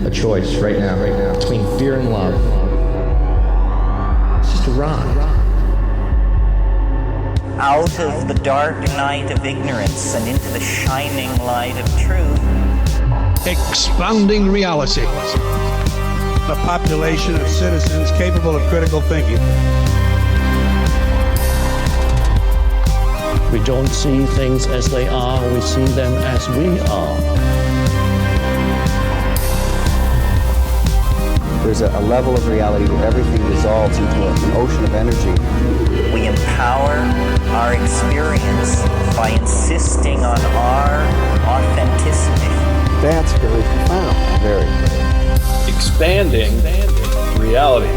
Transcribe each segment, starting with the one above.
a choice right now, between fear and love. It's just a ride. Out of the dark night of ignorance and into the shining light of truth. Expanding reality. A population of citizens capable of critical thinking. We don't see things as they are, we see them as we are. There's a level of reality where everything dissolves into an ocean of energy. We empower our experience by insisting on our authenticity. That's very profound. Very. Expanding reality.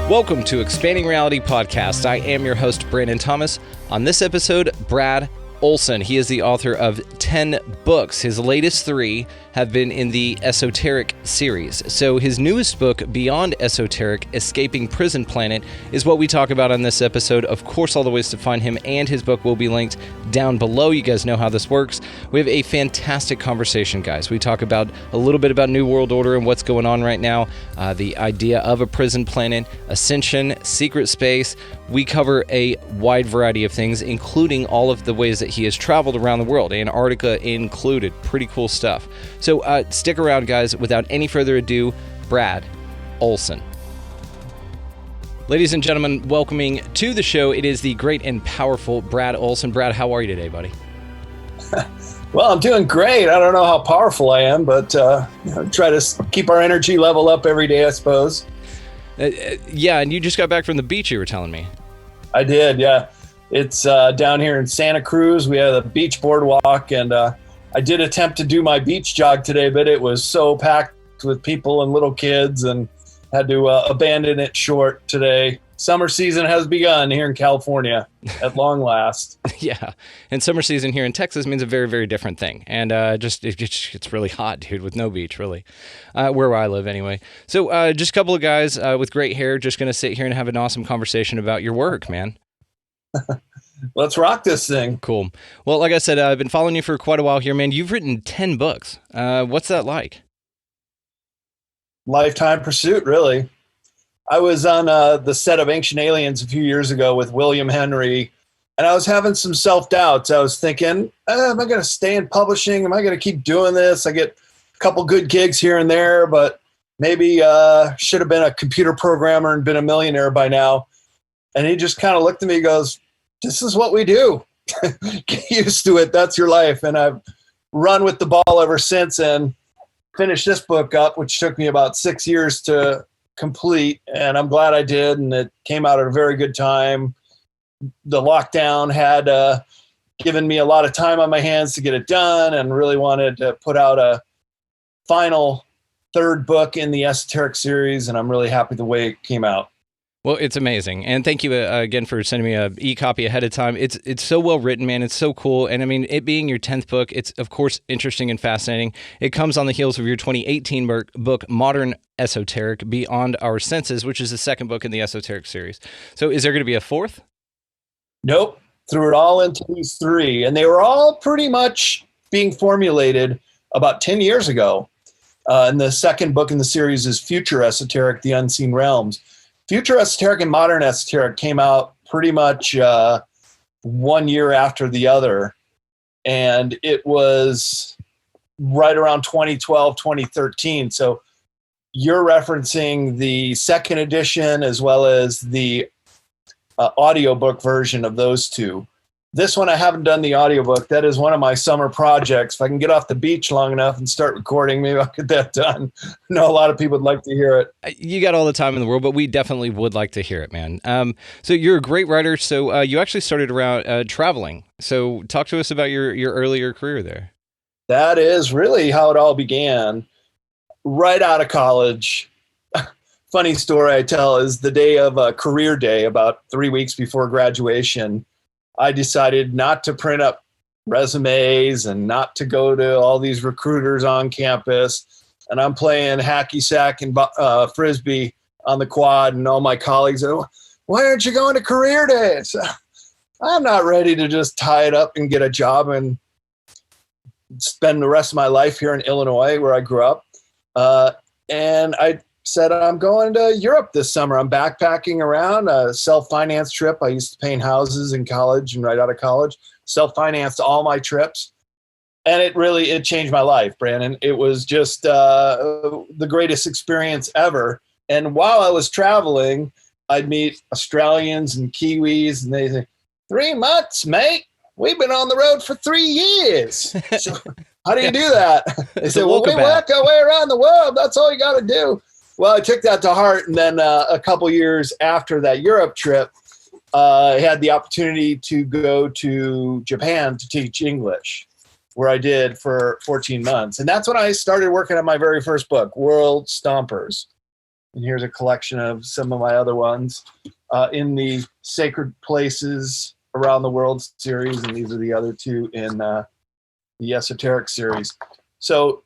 Welcome to Expanding Reality Podcast. I am your host, Brandon Thomas. On this episode, Brad Olsen. He is the author of 10 books. His latest 3 have been in the Esoteric Series. So his newest book, Beyond Esoteric, Escaping Prison Planet, is what we talk about on this episode. Of course, all the ways to find him and his book will be linked down below. You guys know how this works. We have a fantastic conversation, guys. We talk about a little bit about New World Order and what's going on right now, the idea of a prison planet, ascension, secret space. We cover a wide variety of things, including all of the ways that he has traveled around the world, Antarctica included. Pretty cool stuff. So stick around, guys. Without any further ado, Brad Olsen. Ladies and gentlemen, welcoming to the show, it is the great and powerful Brad Olsen. Brad, how are you today, buddy? Well, I'm doing great. I don't know how powerful I am, but try to keep our energy level up every day, I suppose. Yeah, and you just got back from the beach, you were telling me. I did, yeah. It's down here in Santa Cruz. We have a beach boardwalk, and I did attempt to do my beach jog today, but it was so packed with people and little kids and had to abandon it short today. Summer season has begun here in California at long last. Yeah, and summer season here in Texas means a very, very different thing. And it's really hot, dude, with no beach, really, where I live anyway. So just a couple of guys with great hair just going to sit here and have an awesome conversation about your work, man. Let's rock this thing. Cool. Well, like I said, I've been following you for quite a while here, man. You've written 10 books. What's that like? Lifetime pursuit, really. I was on the set of Ancient Aliens a few years ago with William Henry, and I was having some self-doubts. I was thinking, am I going to stay in publishing? Am I going to keep doing this? I get a couple good gigs here and there, but maybe should have been a computer programmer and been a millionaire by now. And he just kind of looked at me and goes, this is what we do. Get used to it. That's your life. And I've run with the ball ever since and finished this book up, which took me about 6 years to complete. And I'm glad I did. And it came out at a very good time. The lockdown had given me a lot of time on my hands to get it done, and really wanted to put out a final 3rd book in the Esoteric series. And I'm really happy the way it came out. Well, it's amazing. And thank you again for sending me an e-copy ahead of time. It's so well written, man. It's so cool. And I mean, it being your 10th book, it's of course interesting and fascinating. It comes on the heels of your 2018 book, Modern Esoteric, Beyond Our Senses, which is the 2nd book in the Esoteric series. So is there going to be a 4th? Nope. Threw it all into these 3. And they were all pretty much being formulated about 10 years ago. And the 2nd book in the series is Future Esoteric, The Unseen Realms. Future Esoteric and Modern Esoteric came out pretty much 1 year after the other. And it was right around 2012, 2013. So you're referencing the 2nd edition as well as the audiobook version of those 2. This one, I haven't done the audiobook. That is one of my summer projects. If I can get off the beach long enough and start recording, maybe I'll get that done. I know a lot of people would like to hear it. You got all the time in the world, but we definitely would like to hear it, man. So you're a great writer. So you actually started around traveling. So talk to us about your earlier career there. That is really how it all began. Right out of college. Funny story I tell is the day of career day, about 3 weeks before graduation, I decided not to print up resumes and not to go to all these recruiters on campus. And I'm playing hacky sack and frisbee on the quad, and all my colleagues are, why aren't you going to career days? I'm not ready to just tie it up and get a job and spend the rest of my life here in Illinois, where I grew up. And I said, I'm going to Europe this summer. I'm backpacking around, a self-financed trip. I used to paint houses in college and right out of college, self-financed all my trips. And it changed my life, Brandon. It was just the greatest experience ever. And while I was traveling, I'd meet Australians and Kiwis, and they say, 3 months, mate. We've been on the road for 3 years. So how do you do that? They said, well, we work our way around the world. That's all you got to do. Well, I took that to heart. And then a couple years after that Europe trip, I had the opportunity to go to Japan to teach English, where I did for 14 months. And that's when I started working on my very first book, World Stompers. And here's a collection of some of my other ones in the Sacred Places Around the World series. And these are the other two in the Esoteric series. So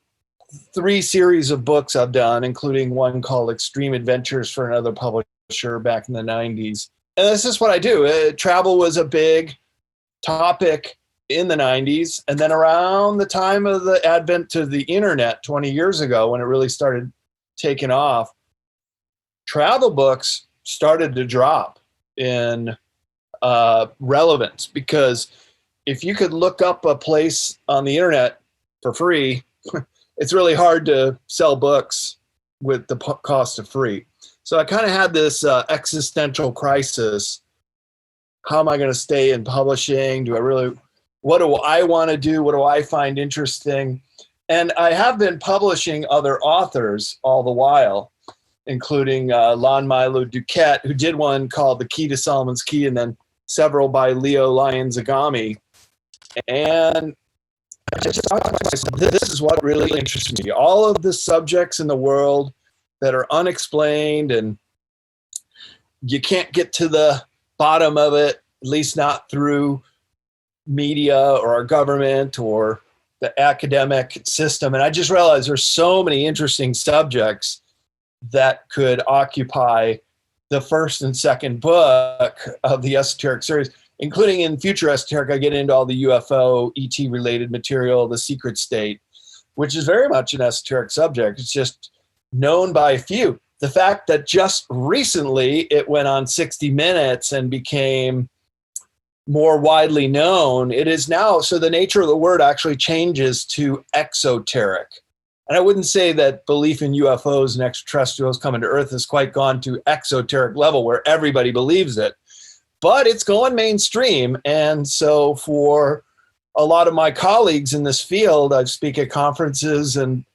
3 series of books I've done, including one called Extreme Adventures for another publisher back in the 90s. And this is what I do. Travel was a big topic in the 90s. And then around the time of the advent to the internet 20 years ago, when it really started taking off, travel books started to drop in relevance, because if you could look up a place on the internet for free, it's really hard to sell books with the cost of free. So I kind of had this existential crisis. How am I going to stay in publishing? What do I want to do? What do I find interesting? And I have been publishing other authors all the while, including Lon Milo Duquette, who did one called The Key to Solomon's Key, and then several by Leo Lion-Zagami. And I just thought to myself, this is what really interests me. All of the subjects in the world that are unexplained, and you can't get to the bottom of it, at least not through media or our government or the academic system. And I just realized there's so many interesting subjects that could occupy the first and second book of the Esoteric series, including in future Esoteric. I get into all the UFO, ET related material, the secret state, which is very much an esoteric subject. It's just known by a few. The fact that just recently it went on 60 Minutes and became more widely known, it is now, so the nature of the word actually changes to exoteric. And I wouldn't say that belief in UFOs and extraterrestrials coming to Earth has quite gone to exoteric level where everybody believes it, but it's going mainstream. And so for a lot of my colleagues in this field, I speak at conferences and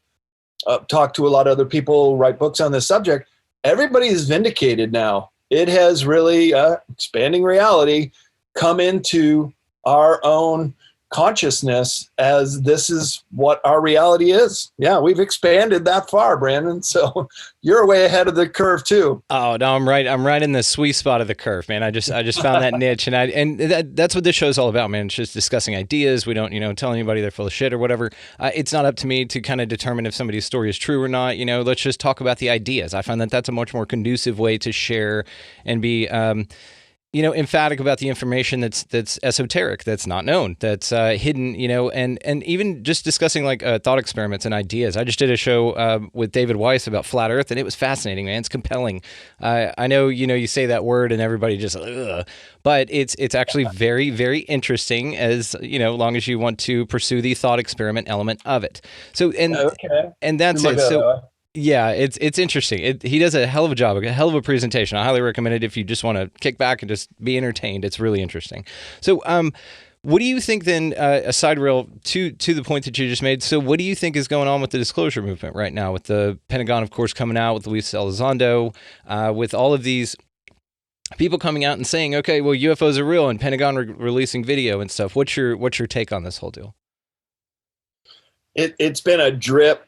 talk to a lot of other people who write books on this subject. Everybody is vindicated now. It has really, expanding reality, come into our own consciousness as this is what our reality is. Yeah, we've expanded that far, Brandon. So you're way ahead of the curve too. Oh no, I'm right in the sweet spot of the curve, man. I just found that niche, and that's what this show is all about, man. It's just discussing ideas. We don't, tell anybody they're full of shit or whatever. It's not up to me to kind of determine if somebody's story is true or not. Let's just talk about the ideas. I find that that's a much more conducive way to share and be emphatic about the information that's esoteric, that's not known, that's hidden, and even just discussing like thought experiments and ideas. I just did a show with David Weiss about flat Earth, and it was fascinating, man. It's compelling. I know, you say that word and everybody just, ugh, but it's actually very, very interesting as, long as you want to pursue the thought experiment element of it. So, and that's it. So, yeah, it's interesting. He does a hell of a job, a hell of a presentation. I highly recommend it if you just want to kick back and just be entertained. It's really interesting. So, what do you think then, a side rail to the point that you just made, so what do you think is going on with the disclosure movement right now, with the Pentagon, of course, coming out, with Luis Elizondo, with all of these people coming out and saying, okay, well, UFOs are real, and Pentagon releasing video and stuff. What's your take on this whole deal? It's been a drip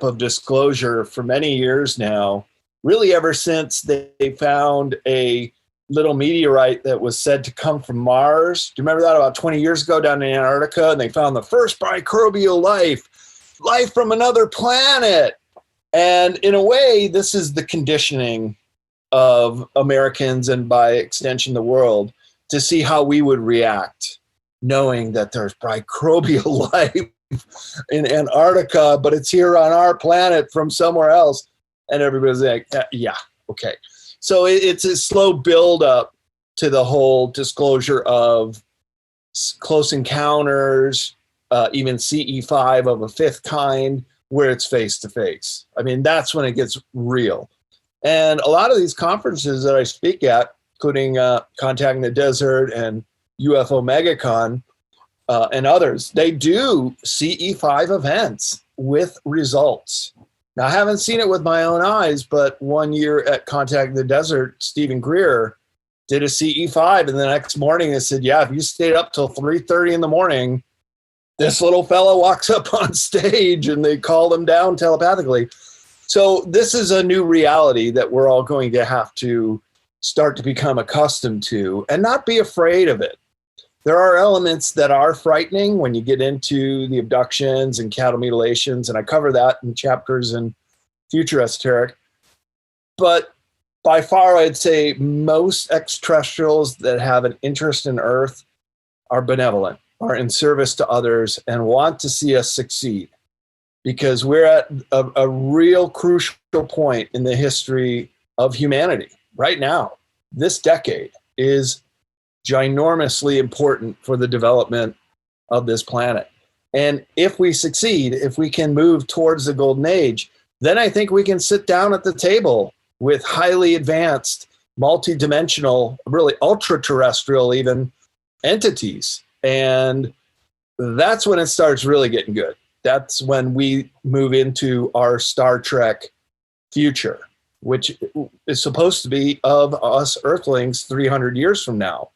of disclosure for many years now, really ever since they found a little meteorite that was said to come from Mars. Do you remember that about 20 years ago down in Antarctica? And they found the first microbial life from another planet. And in a way, this is the conditioning of Americans and by extension the world to see how we would react knowing that there's microbial life in Antarctica, but it's here on our planet from somewhere else. And everybody's like, yeah, okay. So it's a slow build up to the whole disclosure of close encounters, even CE5 of a fifth kind, where it's face to face. I mean, that's when it gets real. And a lot of these conferences that I speak at, including Contacting the Desert and UFO Mega Con and others, they do CE5 events with results. Now, I haven't seen it with my own eyes, but one year at Contacting the Desert, Stephen Greer did a CE5, and the next morning they said, yeah, if you stayed up till 3:30 in the morning, this little fellow walks up on stage, and they call him down telepathically. So this is a new reality that we're all going to have to start to become accustomed to and not be afraid of it. There are elements that are frightening when you get into the abductions and cattle mutilations, and I cover that in chapters in Future Esoteric. But by far, I'd say most extraterrestrials that have an interest in Earth are benevolent, are in service to others, and want to see us succeed. Because we're at a real crucial point in the history of humanity right now. This decade is ginormously important for the development of this planet. And if we succeed, if we can move towards the golden age, then I think we can sit down at the table with highly advanced, multidimensional, really ultra-terrestrial even entities. And that's when it starts really getting good. That's when we move into our Star Trek future, which is supposed to be of us Earthlings 300 years from now.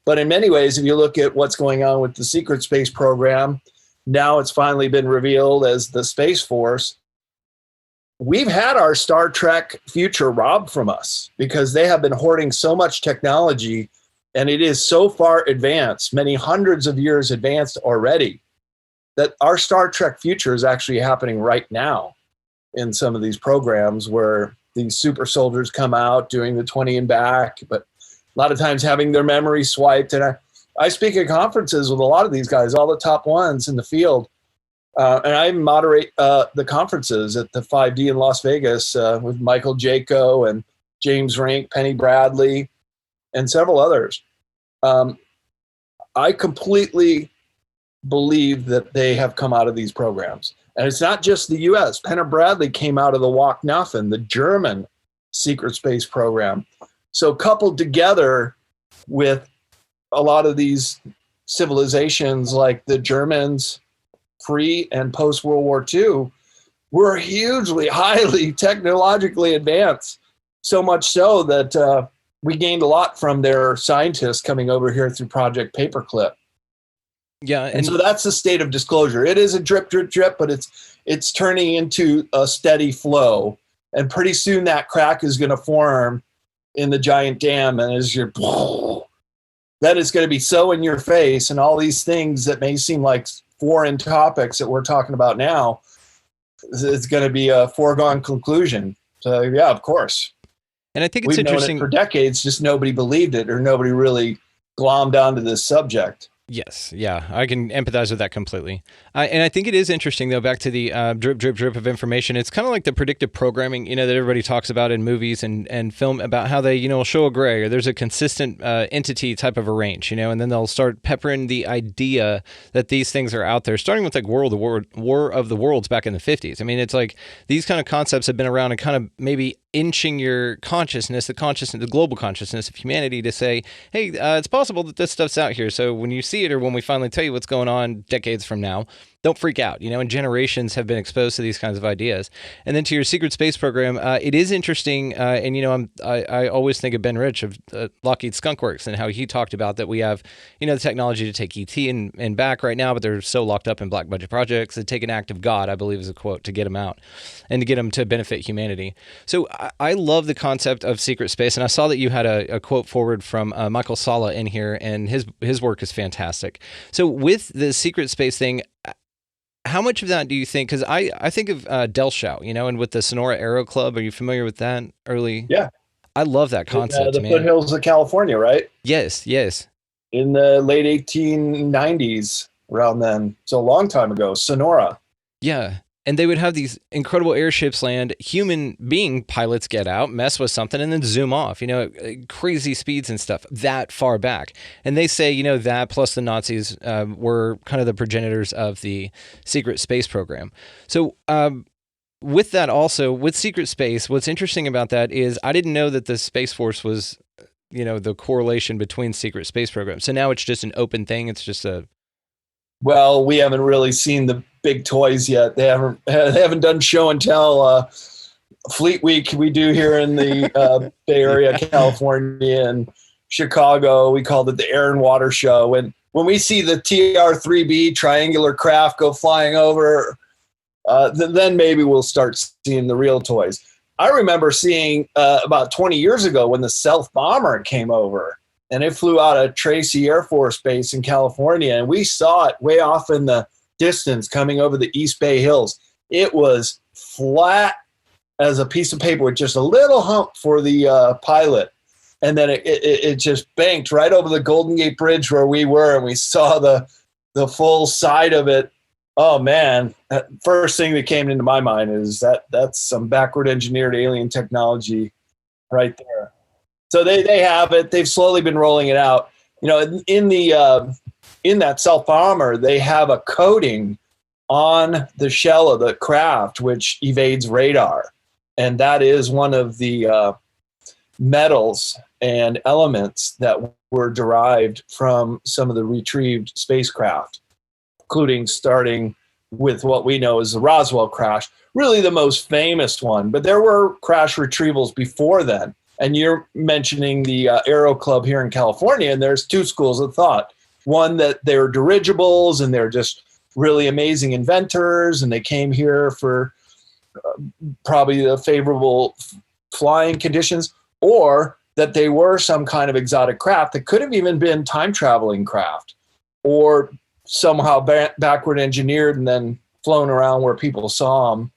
But in many ways, if you look at what's going on with the secret space program, now it's finally been revealed as the Space Force. We've had our Star Trek future robbed from us because they have been hoarding so much technology, and it is so far advanced, many hundreds of years advanced already, that our Star Trek future is actually happening right now in some of these programs where these super soldiers come out doing the 20 and back, but a lot of times having their memory swiped. And I speak at conferences with a lot of these guys, all the top ones in the field. And I moderate the conferences at the 5D in Las Vegas with Michael Jaco and James Rink, Penny Bradley, and several others. I completely believe that they have come out of these programs. And it's not just the U.S. Penny Bradley came out of the Wachtnafen, the German secret space program. So coupled together with a lot of these civilizations like the Germans pre and post World War II were hugely, highly technologically advanced. So much so that we gained a lot from their scientists coming over here through Project Paperclip. Yeah, and so that's the state of disclosure. It is a drip, drip, drip, but it's turning into a steady flow. And pretty soon that crack is going to form in the giant dam, and as you're, that is going to be so in your face, and all these things that may seem like foreign topics that we're talking about now, it's going to be a foregone conclusion. So yeah, of course. And I think it's We've interesting known it for decades, just nobody believed it, or nobody really glommed onto this subject. Yes, yeah, I can empathize with that completely. And I think it is interesting, though, back to the drip, drip, drip of information. It's kind of like the predictive programming, that everybody talks about in movies and film about how they, show a gray or there's a consistent entity type of a range, and then they'll start peppering the idea that these things are out there, starting with like War of the Worlds back in the 50s. I mean, it's like these kind of concepts have been around and kind of maybe inching your consciousness, the global consciousness of humanity to say, hey, it's possible that this stuff's out here. So when you see it or when we finally tell you what's going on decades from now, don't freak out, and generations have been exposed to these kinds of ideas. And then to your secret space program, it is interesting, and I always think of Ben Rich of Lockheed Skunk Works and how he talked about that we have, the technology to take ET and back right now, but they're so locked up in black budget projects. They take an act of God, I believe is a quote, to get them out and to get them to benefit humanity. So I love the concept of secret space, and I saw that you had a quote forward from Michael Salla in here, and his work is fantastic. So with the secret space thing, how much of that do you think, because I think of Delshow, and with the Sonora Aero Club, are you familiar with that early? Yeah. I love that concept, the man. foothills of California, right? Yes. in the late 1890s, around then. So a long time ago, Sonora. Yeah. And they would have these incredible airships land, human being pilots get out, mess with something, and then zoom off, crazy speeds and stuff that far back. And they say, that plus the Nazis were kind of the progenitors of the secret space program. So with that also, with secret space, what's interesting about that is I didn't know that the Space Force was, the correlation between secret space programs. So now it's just an open thing. It's just Well, we haven't really seen the big toys yet. They haven't done show and tell. Fleet Week we do here in the Bay Area, California, and Chicago. We called it the Air and Water Show. And when we see the TR-3B triangular craft go flying over, then maybe we'll start seeing the real toys. I remember seeing about 20 years ago when the Stealth Bomber came over. And it flew out of Tracy Air Force Base in California. And we saw it way off in the distance coming over the East Bay Hills. It was flat as a piece of paper with just a little hump for the pilot. And then it just banked right over the Golden Gate Bridge where we were. And we saw the full side of it. Oh, man. First thing that came into my mind is that's some backward engineered alien technology right there. So they have it. They've slowly been rolling it out. In that Stealth Bomber, they have a coating on the shell of the craft which evades radar, and that is one of the metals and elements that were derived from some of the retrieved spacecraft, including starting with what we know as the Roswell Crash, really the most famous one. But there were crash retrievals before then. And you're mentioning the Aero Club here in California, and there's two schools of thought. One, that they're dirigibles and they're just really amazing inventors, and they came here for probably the favorable flying conditions, or that they were some kind of exotic craft that could have even been time-traveling craft, or somehow backward engineered and then flown around where people saw them,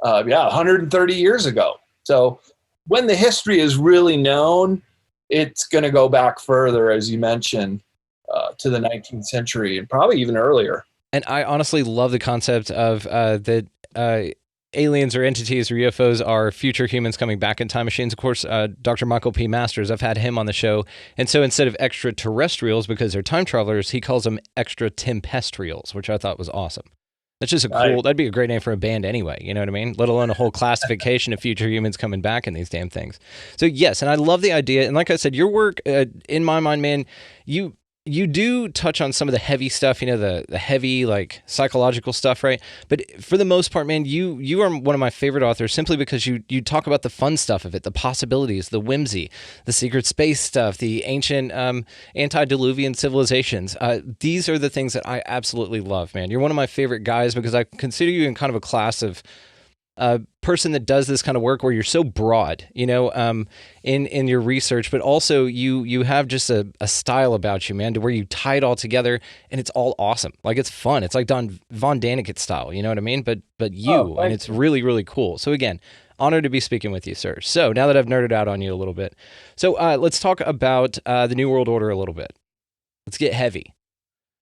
130 years ago. So when the history is really known, it's going to go back further, as you mentioned, to the 19th century and probably even earlier. And I honestly love the concept of that aliens or entities or UFOs are future humans coming back in time machines. Of course, Dr. Michael P. Masters, I've had him on the show. And so instead of extraterrestrials, because they're time travelers, he calls them extratempestrials, which I thought was awesome. That's just that'd be a great name for a band anyway, you know what I mean? Let alone a whole classification of future humans coming back in these damn things. So yes, and I love the idea. And like I said, your work, in my mind, man, you do touch on some of the heavy stuff, the heavy, like, psychological stuff, right? But for the most part, man, you are one of my favorite authors simply because you talk about the fun stuff of it, the possibilities, the whimsy, the secret space stuff, the ancient antediluvian civilizations. These are the things that I absolutely love, man. You're one of my favorite guys because I consider you in kind of a class of person that does this kind of work where you're so broad, in your research, but also you have just a style about you, man, to where you tie it all together and it's all awesome. Like, it's fun. It's like Don Von Daniken style, you know what I mean? But and it's really, really cool. So again, honored to be speaking with you, sir. So now that I've nerded out on you a little bit, so let's talk about the New World Order a little bit. Let's get heavy.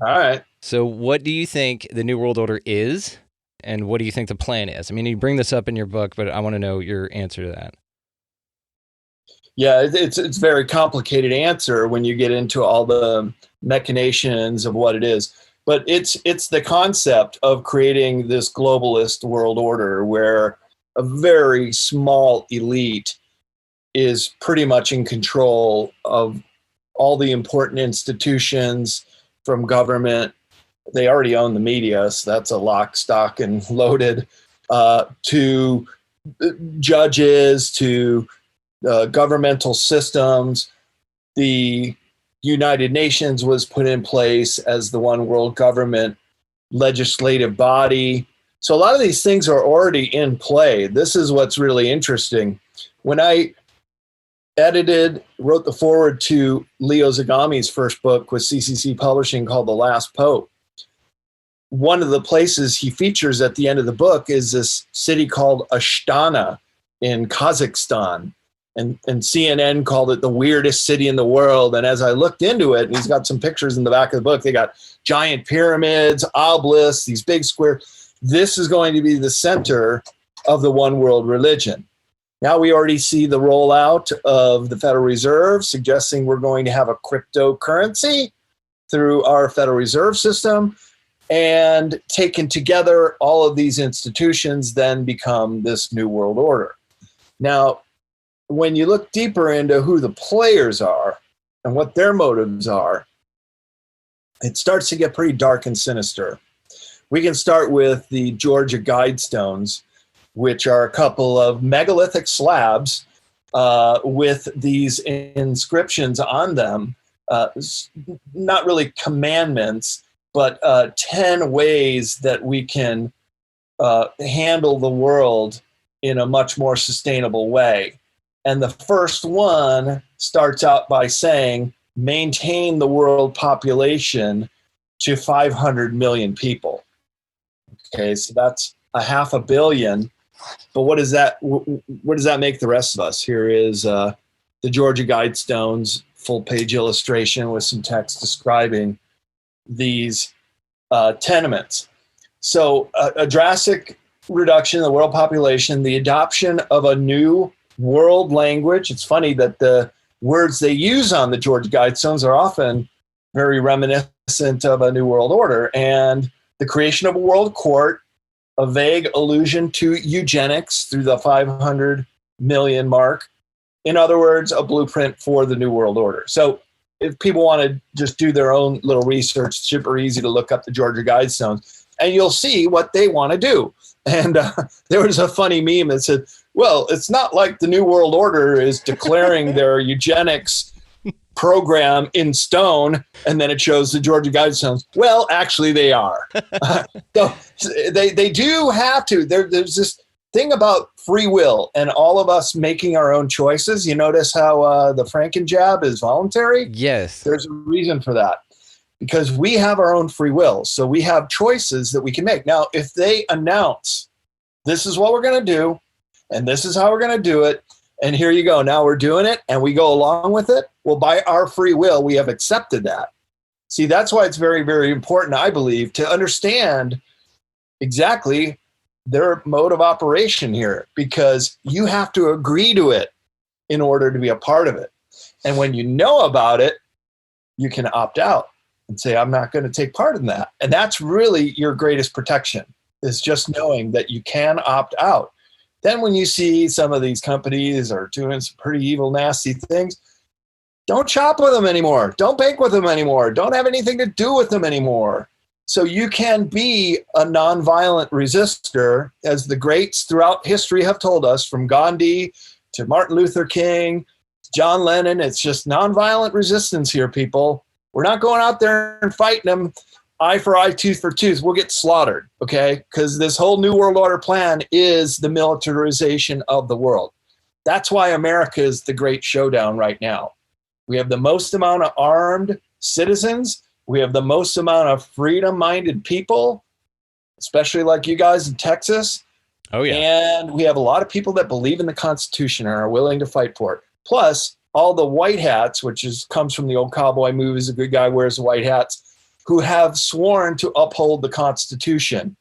All right. So what do you think the New World Order is? And what do you think the plan is? I mean, you bring this up in your book, but I want to know your answer to that. Yeah, it's a very complicated answer when you get into all the machinations of what it is. But it's the concept of creating this globalist world order where a very small elite is pretty much in control of all the important institutions, from government. They already own the media, so that's a lock, stock, and loaded, to judges, to governmental systems. The United Nations was put in place as the one world government legislative body. So a lot of these things are already in play. This is what's really interesting. When I wrote the foreword to Leo Zagami's first book with CCC Publishing called The Last Pope, one of the places he features at the end of the book is this city called Astana in Kazakhstan. And CNN called it the weirdest city in the world. And as I looked into it, and he's got some pictures in the back of the book, they got giant pyramids, obelisks, these big square. This is going to be the center of the one world religion. Now we already see the rollout of the Federal Reserve suggesting we're going to have a cryptocurrency through our Federal Reserve System. And taken together, all of these institutions then become this new world order. Now, when you look deeper into who the players are and what their motives are, it starts to get pretty dark and sinister. We can start with the Georgia Guidestones, which are a couple of megalithic slabs with these inscriptions on them, not really commandments, but 10 ways that we can handle the world in a much more sustainable way. And the first one starts out by saying, maintain the world population to 500 million people. Okay, so that's 500 million. But what does that make the rest of us? Here is the Georgia Guidestones, full-page illustration with some text describing these tenements. So a drastic reduction in the world population, the adoption of a new world language. It's funny that the words they use on the Georgia Guidestones are often very reminiscent of a new world order, and the creation of a world court, a vague allusion to eugenics through the 500 million mark. In other words, a blueprint for the new world order. So if people want to just do their own little research, it's super easy to look up the Georgia Guidestones, and you'll see what they want to do. And there was a funny meme that said, well, it's not like the New World Order is declaring their eugenics program in stone, and then it shows the Georgia Guidestones. Well, actually, they are. So they do have to. There's this thing about free will and all of us making our own choices. You notice how the Franken jab is voluntary? Yes. There's a reason for that. Because we have our own free will. So we have choices that we can make. Now, if they announce, this is what we're going to do, and this is how we're going to do it, and here you go, now we're doing it, and we go along with it, well, by our free will, we have accepted that. See, that's why it's very, very important, I believe, to understand exactly their mode of operation here, because you have to agree to it in order to be a part of it. And when you know about it, you can opt out and say, I'm not going to take part in that. And that's really your greatest protection, is just knowing that you can opt out. Then when you see some of these companies are doing some pretty evil, nasty things, don't shop with them anymore. Don't bank with them anymore. Don't have anything to do with them anymore. So you can be a nonviolent resistor, as the greats throughout history have told us, from Gandhi to Martin Luther King, John Lennon. It's just nonviolent resistance here, people. We're not going out there and fighting them eye for eye, tooth for tooth. We'll get slaughtered, okay? Because this whole New World Order plan is the militarization of the world. That's why America is the great showdown right now. We have the most amount of armed citizens. We have the most amount of freedom-minded people, especially like you guys in Texas. Oh, yeah. And we have a lot of people that believe in the Constitution and are willing to fight for it. Plus, all the white hats, comes from the old cowboy movies, a good guy wears the white hats, who have sworn to uphold the Constitution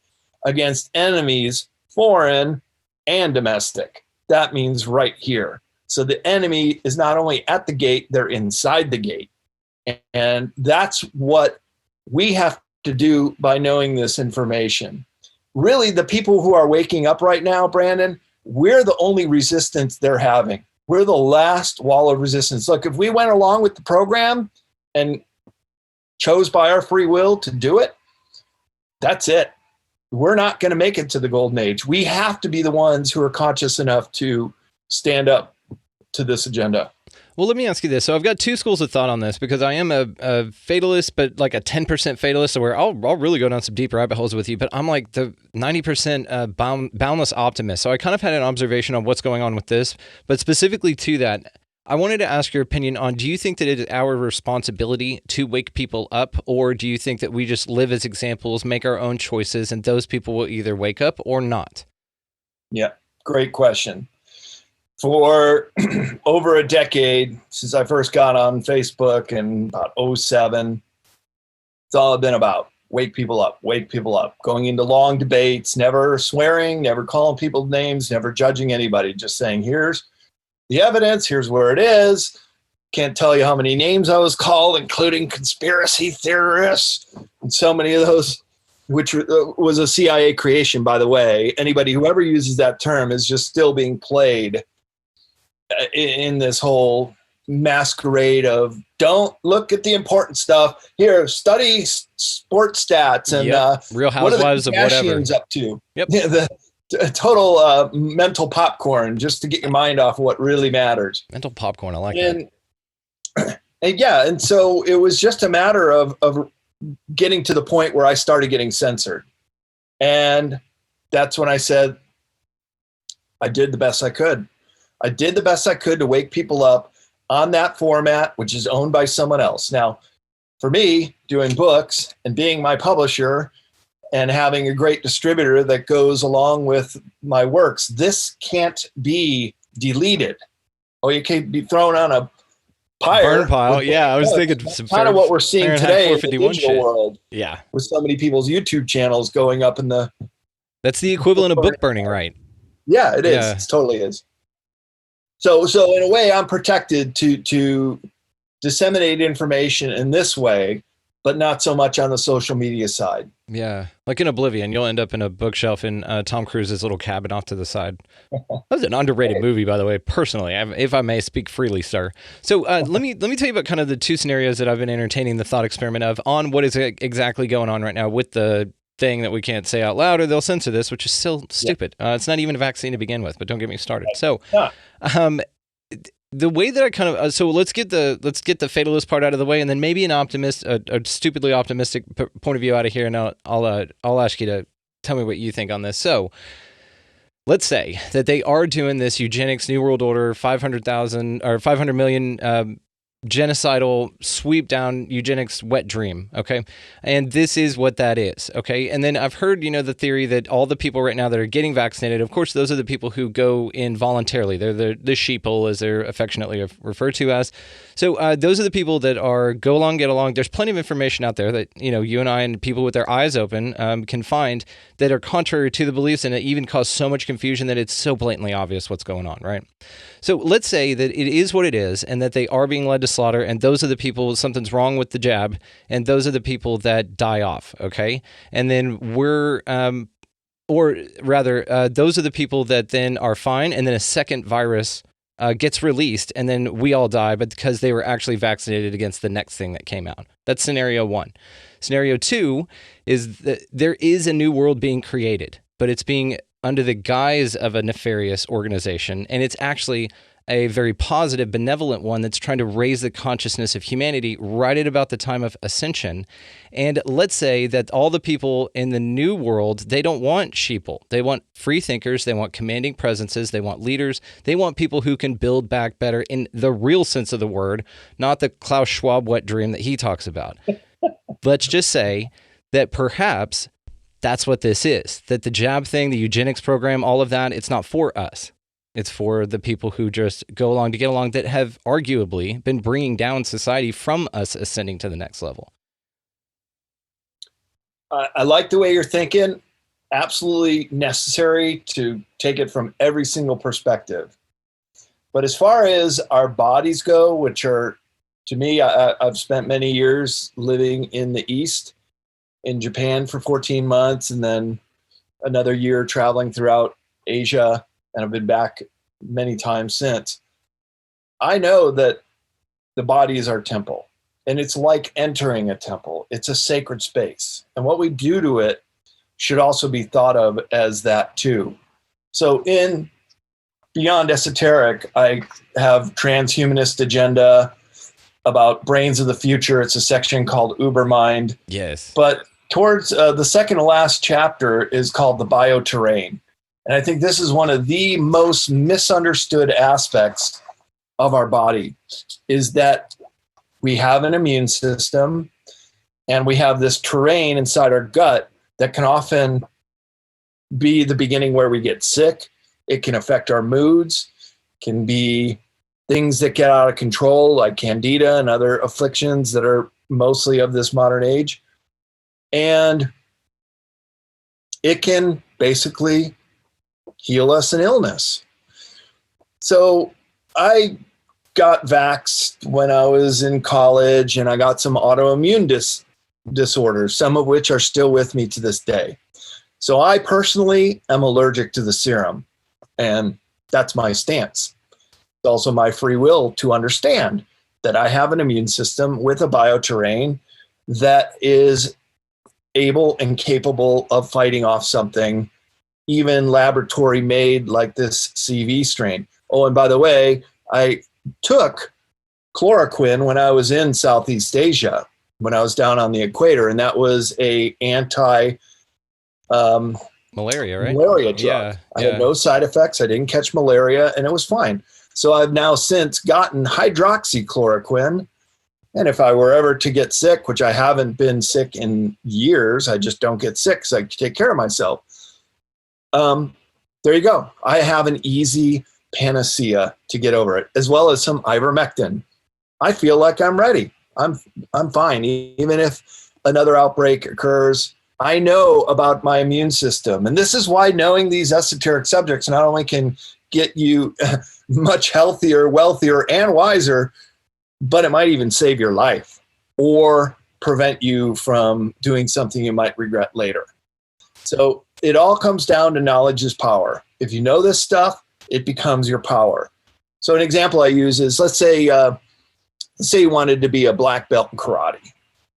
against enemies, foreign and domestic. That means right here. So the enemy is not only at the gate, they're inside the gate. And that's what we have to do by knowing this information. Really, the people who are waking up right now, Brandon, we're the only resistance they're having. We're the last wall of resistance. Look, if we went along with the program and chose by our free will to do it, that's it. We're not going to make it to the golden age. We have to be the ones who are conscious enough to stand up to this agenda. Well, let me ask you this. So I've got two schools of thought on this, because I am a fatalist, but like a 10% fatalist, where I'll really go down some deep rabbit holes with you, but I'm like the 90% boundless optimist. So I kind of had an observation on what's going on with this, but specifically to that, I wanted to ask your opinion on, do you think that it is our responsibility to wake people up, or do you think that we just live as examples, make our own choices, and those people will either wake up or not? Yeah, great question. for over a decade, since I first got on Facebook in about '07, it's all I've been about. Wake people up, going into long debates, never swearing, never calling people names, never judging anybody, just saying, here's the evidence, here's where it is. Can't tell you how many names I was called, including conspiracy theorists, and so many of those, which was a CIA creation, by the way. Anybody who ever uses that term is just still being played in this whole masquerade of don't look at the important stuff. Here, study sports stats and Real Housewives of whatever. Up to. Yep. Yeah, the total mental popcorn just to get your mind off what really matters. Mental popcorn, I like that. And so it was just a matter of getting to the point where I started getting censored. And that's when I said, I did the best I could. I did the best I could to wake people up on that format, which is owned by someone else. Now, for me, doing books and being my publisher and having a great distributor that goes along with my works, this can't be deleted. Oh, you can't be thrown on a burn pile. Yeah, I was thinking some kind of what we're seeing today in the digital shit. world. Yeah, with so many people's YouTube channels going up in the. That's the equivalent of book burning, right? Yeah, it is. Yeah. It totally is. So in a way, I'm protected to disseminate information in this way, but not so much on the social media side. Yeah, like in Oblivion, you'll end up in a bookshelf in Tom Cruise's little cabin off to the side. That was an underrated movie, by the way, personally, if I may speak freely, sir. So let me tell you about kind of the two scenarios that I've been entertaining the thought experiment of on what is exactly going on right now with the thing that we can't say out loud or they'll censor this, which is still stupid. It's not even a vaccine to begin with, but don't get me started. So the way that I kind of so let's get the fatalist part out of the way, and then maybe an optimist, a stupidly optimistic point of view out of here, and I'll ask you to tell me what you think on this. So let's say that they are doing this eugenics, New World Order, 500,000 or 500 million genocidal sweep down eugenics wet dream. Okay. And this is what that is. Okay. And then I've heard, the theory that all the people right now that are getting vaccinated, of course, those are the people who go in voluntarily. They're the sheeple, as they're affectionately referred to as. So those are the people that are go along, get along. There's plenty of information out there that, you and I and people with their eyes open can find that are contrary to the beliefs, and it even cause so much confusion that it's so blatantly obvious what's going on, right? So let's say that it is what it is and that they are being led to slaughter, and those are the people, something's wrong with the jab, and those are the people that die off, okay? And then those are the people that then are fine, and then a second virus gets released, and then we all die, but because they were actually vaccinated against the next thing that came out. That's scenario one. Scenario two is that there is a new world being created, but it's being under the guise of a nefarious organization, and it's actually a very positive, benevolent one that's trying to raise the consciousness of humanity right at about the time of ascension. And let's say that all the people in the new world, they don't want sheeple. They want free thinkers. They want commanding presences. They want leaders. They want people who can build back better in the real sense of the word, not the Klaus Schwab wet dream that he talks about. Let's just say that perhaps that's what this is, that the jab thing, the eugenics program, all of that, it's not for us. It's for the people who just go along to get along, that have arguably been bringing down society from us ascending to the next level. I like the way you're thinking. Absolutely necessary to take it from every single perspective. But as far as our bodies go, which are, to me, I've spent many years living in the East, in Japan for 14 months, and then another year traveling throughout Asia, and I've been back many times since. I know that the body is our temple, and it's like entering a temple. It's a sacred space, and what we do to it should also be thought of as that too. So in Beyond Esoteric, I have transhumanist agenda about brains of the future. It's a section called Ubermind. Yes. But towards the second to last chapter is called the Bioterrain. And I think this is one of the most misunderstood aspects of our body, is that we have an immune system and we have this terrain inside our gut that can often be the beginning where we get sick. It can affect our moods, can be things that get out of control, like candida and other afflictions that are mostly of this modern age. And it can basically heal us an illness. So I got vaxxed when I was in college, and I got some autoimmune disorders, some of which are still with me to this day. So I personally am allergic to the serum, and that's my stance. It's also my free will to understand that I have an immune system with a bioterrain that is able and capable of fighting off something, even laboratory made, like this CV strain. Oh, and by the way, I took chloroquine when I was in Southeast Asia, when I was down on the equator, and that was a anti malaria, right? Malaria drug. Yeah, I had no side effects. I didn't catch malaria, and it was fine. So I've now since gotten hydroxychloroquine. And if I were ever to get sick, which I haven't been sick in years, I just don't get sick because I take care of myself. There you go. I have an easy panacea to get over it, as well as some ivermectin. I feel like I'm ready. I'm fine. Even if another outbreak occurs, I know about my immune system. And this is why knowing these esoteric subjects not only can get you much healthier, wealthier, and wiser, but it might even save your life or prevent you from doing something you might regret later. So it all comes down to knowledge is power. If you know this stuff, it becomes your power. So an example I use is, let's say you wanted to be a black belt in karate.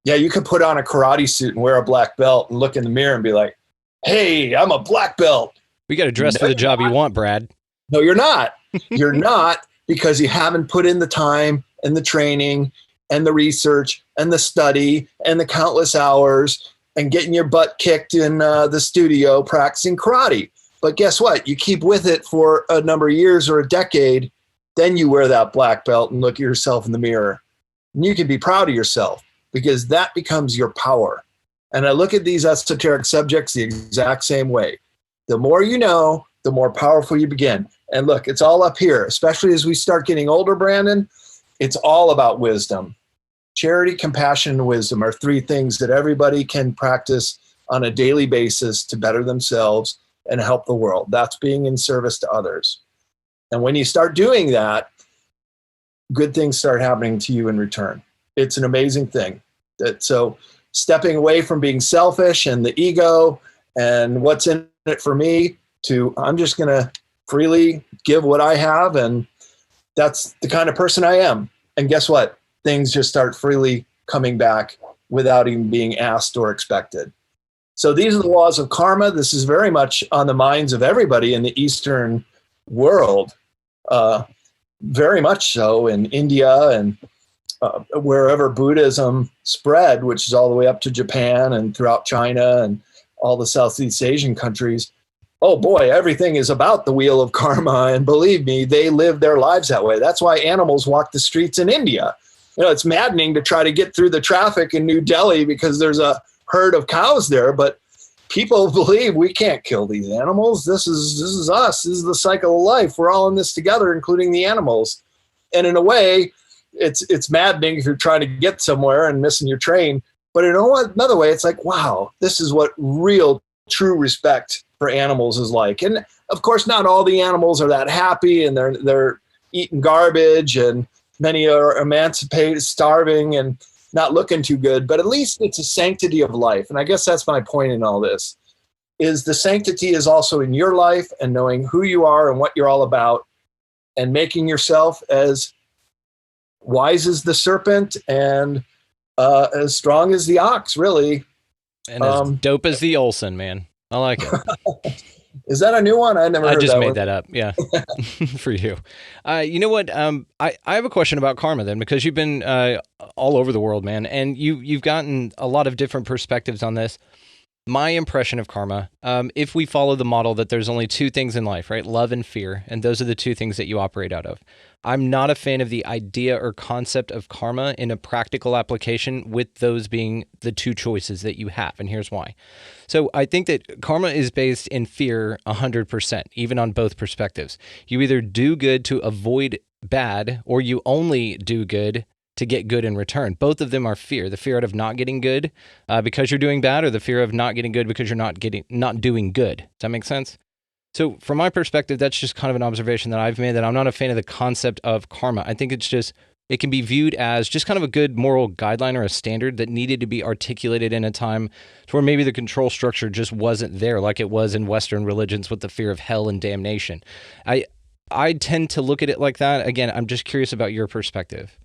Yeah, you could put on a karate suit and wear a black belt and look in the mirror and be like, hey, I'm a black belt. We got to dress for the job you want, Brad. No, you're not. You're not, because you haven't put in the time and the training and the research and the study and the countless hours and getting your butt kicked in the studio practicing karate. But guess what? You keep with it for a number of years or a decade, then you wear that black belt and look at yourself in the mirror. And you can be proud of yourself, because that becomes your power. And I look at these esoteric subjects the exact same way. The more you know, the more powerful you begin. And look, it's all up here, especially as we start getting older, Brandon. It's all about wisdom. Charity, compassion, and wisdom are three things that everybody can practice on a daily basis to better themselves and help the world. That's being in service to others. And when you start doing that, good things start happening to you in return. It's an amazing thing. So stepping away from being selfish and the ego and what's in it for me to, I'm just going to freely give what I have, and that's the kind of person I am. And guess what? Things just start freely coming back without even being asked or expected. So these are the laws of karma. This is very much on the minds of everybody in the Eastern world, very much so in India and wherever Buddhism spread, which is all the way up to Japan and throughout China and all the Southeast Asian countries. Oh boy, everything is about the wheel of karma. And believe me, they live their lives that way. That's why animals walk the streets in India. You know, it's maddening to try to get through the traffic in New Delhi because there's a herd of cows there, but people believe we can't kill these animals. This is us. This is the cycle of life. We're all in this together, including the animals. And in a way, it's maddening if you're trying to get somewhere and missing your train. But in another way, it's like, wow, this is what real, true respect for animals is like. And of course, not all the animals are that happy, and they're eating garbage, and many are emancipated, starving, and not looking too good. But at least it's a sanctity of life. And I guess that's my point in all this, is the sanctity is also in your life, and knowing who you are and what you're all about, and making yourself as wise as the serpent and as strong as the ox, really. And as dope as the Olsen, man. I like it. Is that a new one? I never heard that. I just made one. that up. Yeah. For you. You know what? I have a question about karma then, because you've been all over the world, man. And you've gotten a lot of different perspectives on this. my impression of karma, if we follow the model that there's only two things in life, right? Love and fear. And those are the two things that you operate out of. I'm not a fan of the idea or concept of karma in a practical application with those being the two choices that you have. And here's why. So I think that karma is based in fear 100%, even on both perspectives. You either do good to avoid bad, or you only do good to get good in return. Both of them are fear. The fear out of not getting good because you're doing bad, or the fear of not getting good because you're not doing good. Does that make sense? So from my perspective, that's just kind of an observation that I've made, that I'm not a fan of the concept of karma. I think it can be viewed as just kind of a good moral guideline or a standard that needed to be articulated in a time to where maybe the control structure just wasn't there like it was in Western religions with the fear of hell and damnation. I tend to look at it like that. Again, I'm just curious about your perspective.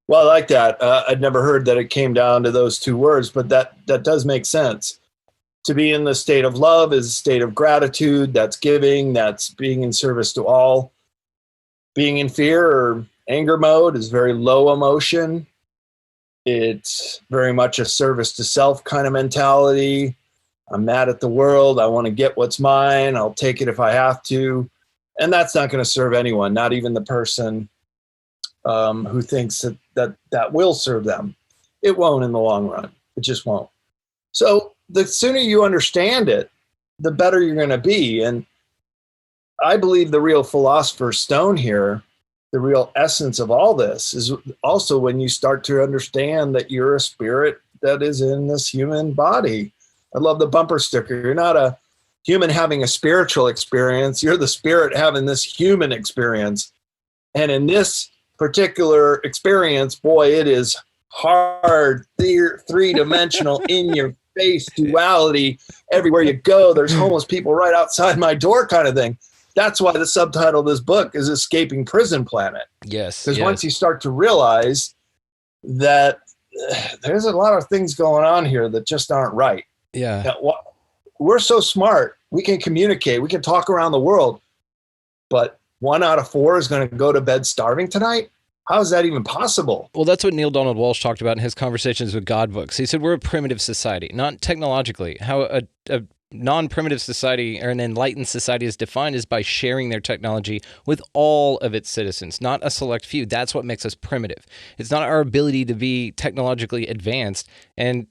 Well, I like that. I'd never heard that it came down to those two words, but that does make sense. To be in the state of love is a state of gratitude. That's giving. That's being in service to all. Being in fear or anger mode is very low emotion. It's very much a service to self kind of mentality. I'm mad at the world. I want to get what's mine. I'll take it if I have to. And that's not going to serve anyone, not even the person who thinks that will serve them. It won't in the long run. It just won't. So the sooner you understand it, the better you're going to be. And I believe the real philosopher's stone here, the real essence of all this, is also when you start to understand that you're a spirit that is in this human body. I love the bumper sticker. You're not a human having a spiritual experience. You're the spirit having this human experience. And in this particular experience, boy, it is hard, three-dimensional, in your face duality. Everywhere you go, there's homeless people right outside my door kind of thing. That's why the subtitle of this book is Escaping Prison Planet. Yes. Because once you start to realize that there's a lot of things going on here that just aren't right. Yeah. Now, we're so smart. We can communicate. We can talk around the world. But 1 out of 4 is going to go to bed starving tonight? How is that even possible? Well, that's what Neil Donald Walsh talked about in his Conversations with God books. He said we're a primitive society, not technologically. How a non-primitive society or an enlightened society is defined is by sharing their technology with all of its citizens, not a select few. That's what makes us primitive. It's not our ability to be technologically advanced. And,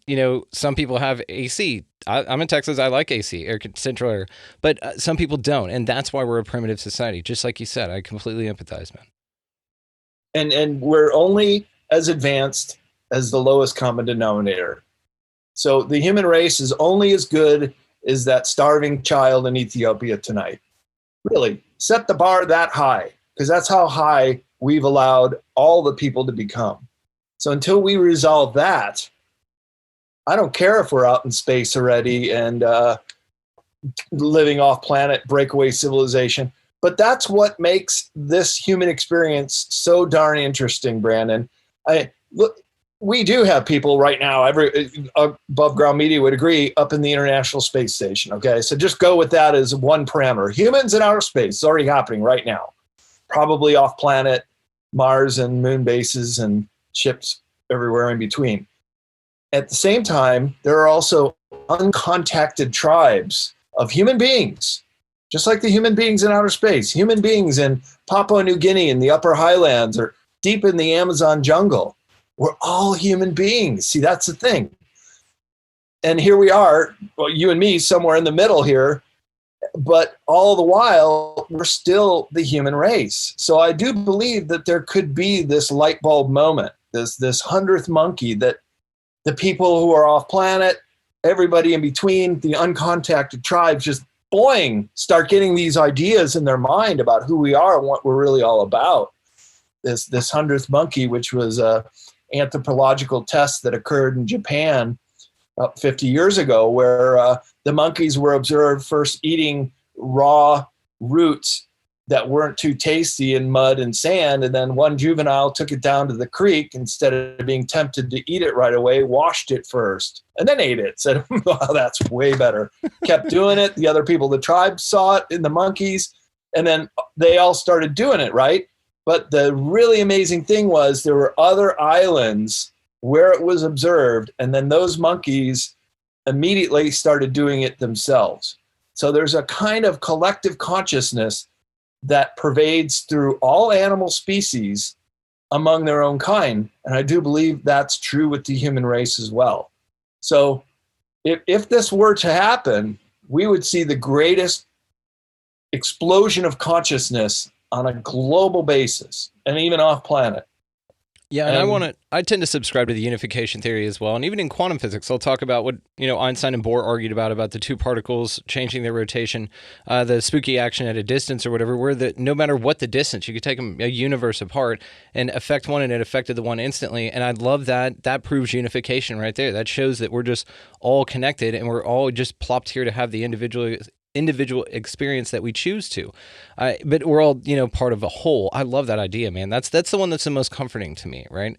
some people have AC. I'm in Texas. I like AC, air central air, but some people don't. And that's why we're a primitive society. Just like you said, I completely empathize, man. And we're only as advanced as the lowest common denominator. So the human race is only as good as that starving child in Ethiopia tonight. Really, set the bar that high, because that's how high we've allowed all the people to become. So until we resolve that, I don't care if we're out in space already and living off planet, breakaway civilization. But that's what makes this human experience so darn interesting, Brandon. We do have people right now, above ground media would agree, up in the International Space Station. Okay, so just go with that as one parameter. Humans in outer space, it's already happening right now. Probably off planet, Mars and moon bases and ships everywhere in between. At the same time, there are also uncontacted tribes of human beings, just like the human beings in outer space, human beings in Papua New Guinea in the upper highlands or deep in the Amazon jungle. We're all human beings. See, that's the thing. And here we are, well, you and me, somewhere in the middle here, but all the while, we're still the human race. So I do believe that there could be this light bulb moment, this 100th monkey, that the people who are off planet, everybody in between, the uncontacted tribes, just boing, start getting these ideas in their mind about who we are and what we're really all about. This 100th monkey, which was a anthropological test that occurred in Japan about 50 years ago, where the monkeys were observed first eating raw roots that weren't too tasty in mud and sand, and then one juvenile took it down to the creek. Instead of being tempted to eat it right away, washed it first and then ate it. Said, wow, that's way better. Kept doing it. The other people, the tribe, saw it in the monkeys, and then they all started doing it, right? But the really amazing thing was there were other islands where it was observed, and then those monkeys immediately started doing it themselves. So there's a kind of collective consciousness that pervades through all animal species among their own kind. And I do believe that's true with the human race as well. So if this were to happen, we would see the greatest explosion of consciousness on a global basis and even off planet. Yeah, and I tend to subscribe to the unification theory as well. And even in quantum physics, I'll talk about what, Einstein and Bohr argued about the two particles changing their rotation, the spooky action at a distance or whatever, where no matter what the distance, you could take a universe apart and affect one, and it affected the one instantly. And I love that. That proves unification right there. That shows that we're just all connected, and we're all just plopped here to have the individual experience that we choose to, but we're all part of a whole. I love that idea, man. That's the one that's the most comforting to me, right?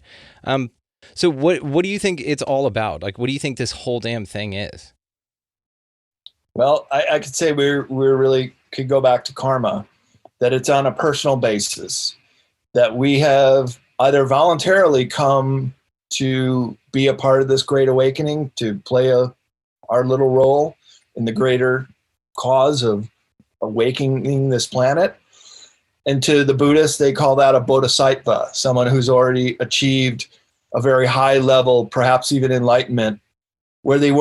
So what do you think it's all about? Like, what do you think this whole damn thing is? Well, I could say we're really could go back to karma, that it's on a personal basis, that we have either voluntarily come to be a part of this great awakening, to play our little role in the greater cause of awakening this planet. And to the Buddhists, they call that a bodhisattva, someone who's already achieved a very high level, perhaps even enlightenment, where they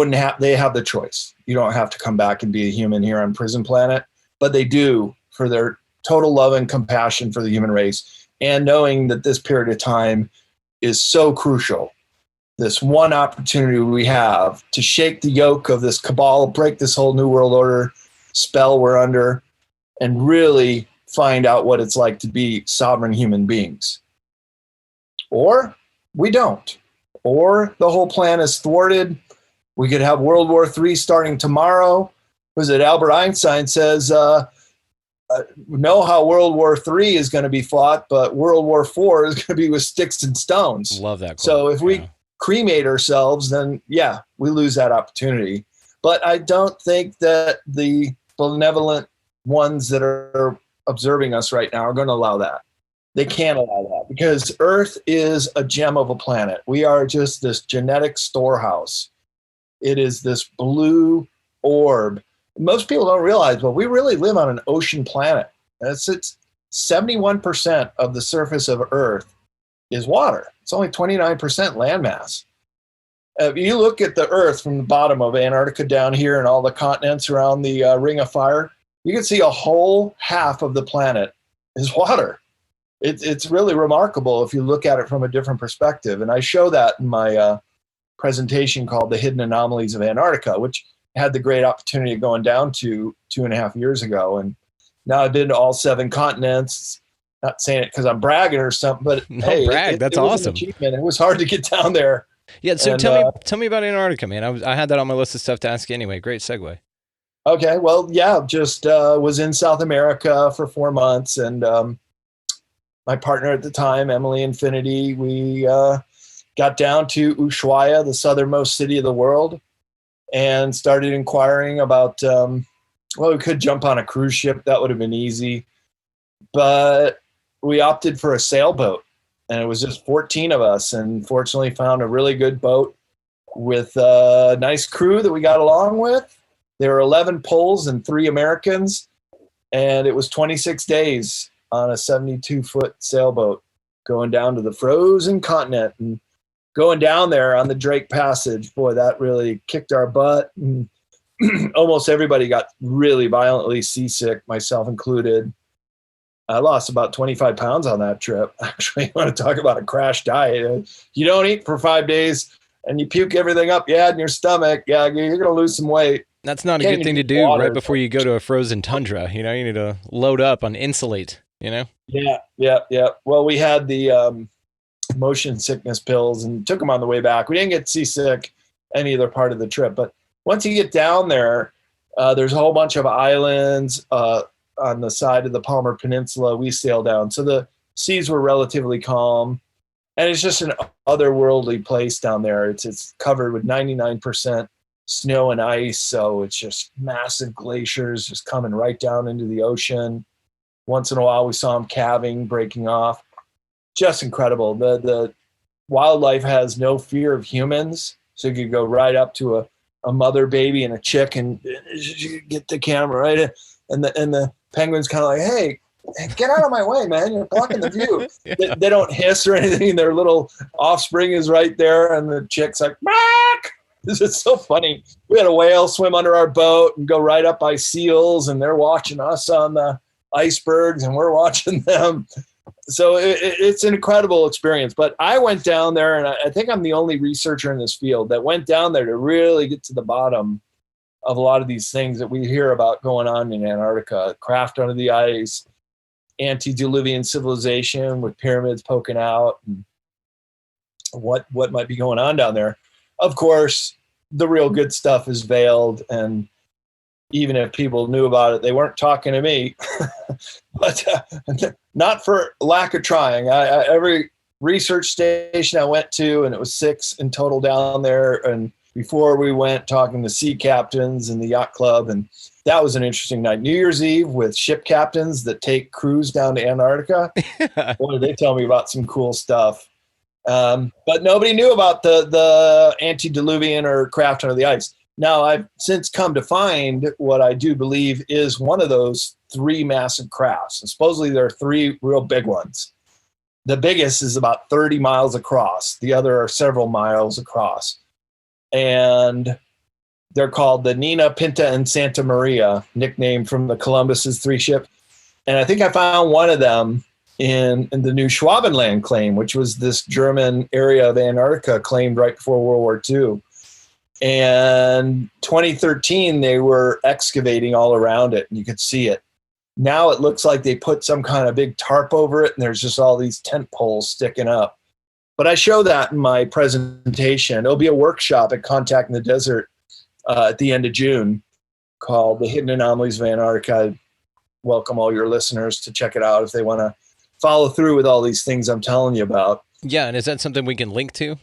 have the choice. You don't have to come back and be a human here on Prison Planet, but they do for their total love and compassion for the human race, and knowing that this period of time is so crucial. This one opportunity we have to shake the yoke of this cabal, break this whole New World Order spell we're under, and really find out what it's like to be sovereign human beings. Or we don't. Or the whole plan is thwarted. We could have World War III starting tomorrow. Was it Albert Einstein says, know how World War III is going to be fought, but World War IV is going to be with sticks and stones. Love that quote. So if we cremate ourselves, then we lose that opportunity. But I don't think that the benevolent ones that are observing us right now are going to allow that. They can't allow that, because Earth is a gem of a planet. We are just this genetic storehouse. It is this blue orb. Most people don't realize, but we really live on an ocean planet. It's 71% of the surface of Earth is water. It's only 29% landmass. If you look at the Earth from the bottom of Antarctica down here and all the continents around the Ring of Fire, you can see a whole half of the planet is water. It's really remarkable if you look at it from a different perspective. And I show that in my presentation called The Hidden Anomalies of Antarctica, which I had the great opportunity of going down to 2.5 years ago. And now I've been to all 7 continents. Not saying it because I'm bragging or something, but no, brag. That's awesome. An achievement. It was hard to get down there. Yeah, so tell me about Antarctica, man. I had that on my list of stuff to ask you anyway. Great segue. Okay, well, just was in South America for 4 months, and my partner at the time, Emily Infinity, we got down to Ushuaia, the southernmost city of the world, and started inquiring about, we could jump on a cruise ship. That would have been easy, but we opted for a sailboat. And it was just 14 of us, and fortunately found a really good boat with a nice crew that we got along with. There were 11 Poles and 3 Americans, and it was 26 days on a 72-foot sailboat going down to the frozen continent. And going down there on the Drake Passage, boy, that really kicked our butt. And almost everybody got really violently seasick, myself included. I lost about 25 pounds on that trip. Actually, you want to talk about a crash diet. You don't eat for 5 days and you puke everything up you had in your stomach. Yeah, you're going to lose some weight. That's not a good thing to do right before you go to a frozen tundra. You need to load up on insulate, Yeah. Well, we had the motion sickness pills and took them on the way back. We didn't get seasick any other part of the trip. But once you get down there, there's a whole bunch of islands, on the side of the Palmer Peninsula we sailed down. So the seas were relatively calm, and it's just an otherworldly place down there. It's covered with 99% snow and ice. So it's just massive glaciers just coming right down into the ocean. Once in a while we saw them calving, breaking off. Just incredible. The wildlife has no fear of humans. So you could go right up to a a mother baby and a chick, and you get the camera right, and the penguin's kind of like, hey, get out of my way, man, you're blocking the view. Yeah. They don't hiss or anything. Their little offspring is right there, and the chick's like, Mack! This is so funny. We had a whale swim under our boat and go right up by seals, and they're watching us on the icebergs, and we're watching them. So it's an incredible experience. But I went down there, and I think I'm the only researcher in this field that went down there to really get to the bottom of a lot of these things that we hear about going on in Antarctica. Craft under the ice, antediluvian civilization with pyramids poking out, and what might be going on down there. Of course, the real good stuff is veiled, and even if people knew about it, they weren't talking to me. But not for lack of trying. Every research station I went to, and it was 6 in total down there, and before we went, talking to sea captains and the yacht club, and that was an interesting night. New Year's Eve with ship captains that take crews down to Antarctica. Boy, did they tell me about some cool stuff. But nobody knew about the antediluvian or craft under the ice. Now, I've since come to find what I do believe is one of those 3 massive crafts. And supposedly there are 3 real big ones. The biggest is about 30 miles across. The other are several miles across. And they're called the Nina, Pinta, and Santa Maria, nicknamed from the Columbus's 3 ship. And I think I found one of them in the new Schwabenland claim, which was this German area of Antarctica claimed right before World War II. And 2013, they were excavating all around it, and you could see it. Now it looks like they put some kind of big tarp over it, and there's just all these tent poles sticking up. But I show that in my presentation. It'll be a workshop at Contact in the Desert at the end of June called The Hidden Anomalies of Antarctica. I welcome all your listeners to check it out if they want to follow through with all these things I'm telling you about. Yeah, and is that something we can link to?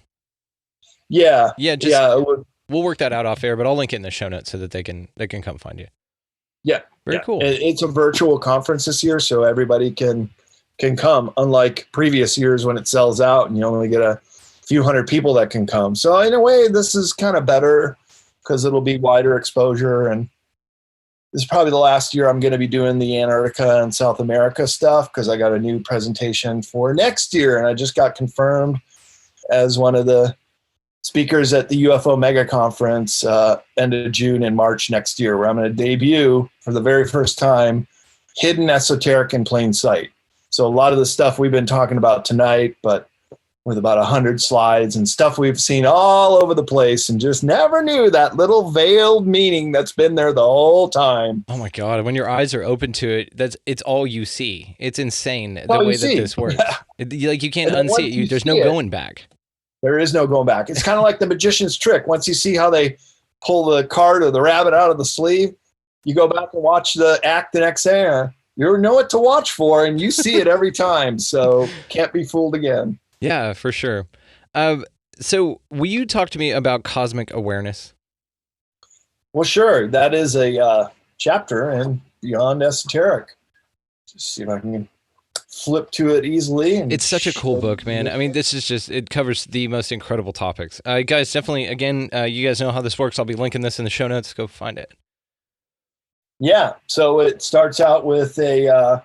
Yeah. We'll work that out off air, but I'll link it in the show notes so that they can come find you. Yeah. Very cool. It's a virtual conference this year, so everybody can come, unlike previous years when it sells out and you only get a few hundred people that can come. So in a way, this is kind of better because it'll be wider exposure. And this is probably the last year I'm going to be doing the Antarctica and South America stuff because I got a new presentation for next year. And I just got confirmed as one of the speakers at the UFO Mega Conference end of June and March next year, where I'm going to debut for the very first time Hidden Esoteric in Plain Sight. So a lot of the stuff we've been talking about tonight, but with about 100 slides and stuff we've seen all over the place and just never knew that little veiled meaning that's been there the whole time. Oh my God. When your eyes are open to it, it's all you see. It's insane the way that this works. Yeah. You can't unsee it. There's no going back. There is no going back. It's kind of like the magician's trick. Once you see how they pull the card or the rabbit out of the sleeve, you go back and watch the act the next day. You know what to watch for, and you see it every time. So can't be fooled again. Yeah, for sure. So will you talk to me about cosmic awareness? Well, sure. That is a chapter in Beyond Esoteric. Just see if I can flip to it easily. And it's such a cool book, man. I mean, it covers the most incredible topics. Guys, definitely, again, you guys know how this works. I'll be linking this in the show notes. Go find it. Yeah. So it starts out with a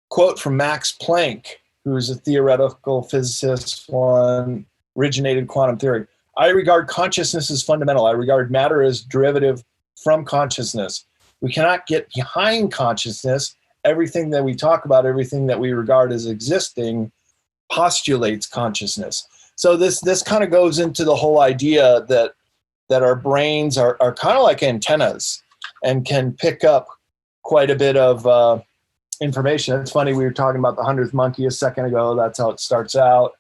quote from Max Planck, who's a theoretical physicist, originated quantum theory. I regard consciousness as fundamental. I regard matter as derivative from consciousness. We cannot get behind consciousness. Everything that we talk about, everything that we regard as existing, postulates consciousness. So this kind of goes into the whole idea that our brains are kind of like antennas and can pick up quite a bit of information. It's funny, we were talking about the 100th monkey a second ago. That's how it starts out.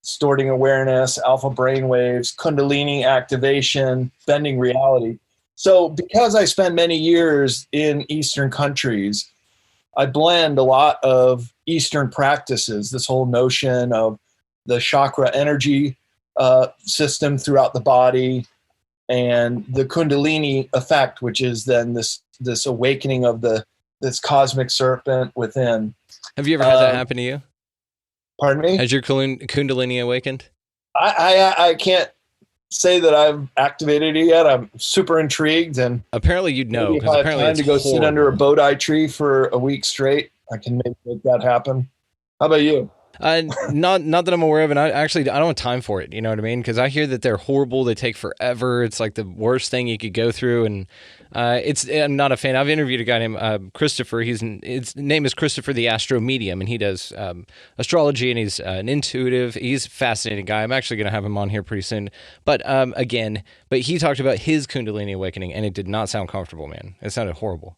Distorting awareness, alpha brainwaves, kundalini activation, bending reality. So because I spent many years in Eastern countries, I blend a lot of Eastern practices, this whole notion of the chakra energy system throughout the body and the kundalini effect, which is then this awakening of this cosmic serpent within. Have you ever had that happen to you? Pardon me? Has your kundalini awakened? I can't say that I've activated it yet. I'm super intrigued, and Apparently you'd know, maybe if because I have apparently time it's to go sit under a horrible. bodhi tree for a week straight, I can maybe make that happen. How about you? Not that I'm aware of, and I don't have time for it. You know what I mean? Because I hear that they're horrible. They take forever. It's like the worst thing you could go through, and I'm not a fan. I've interviewed a guy named Christopher. His name is Christopher the Astro Medium, and he does astrology, and he's an intuitive. He's a fascinating guy. I'm actually going to have him on here pretty soon. But but he talked about his Kundalini awakening, and it did not sound comfortable, man. It sounded horrible.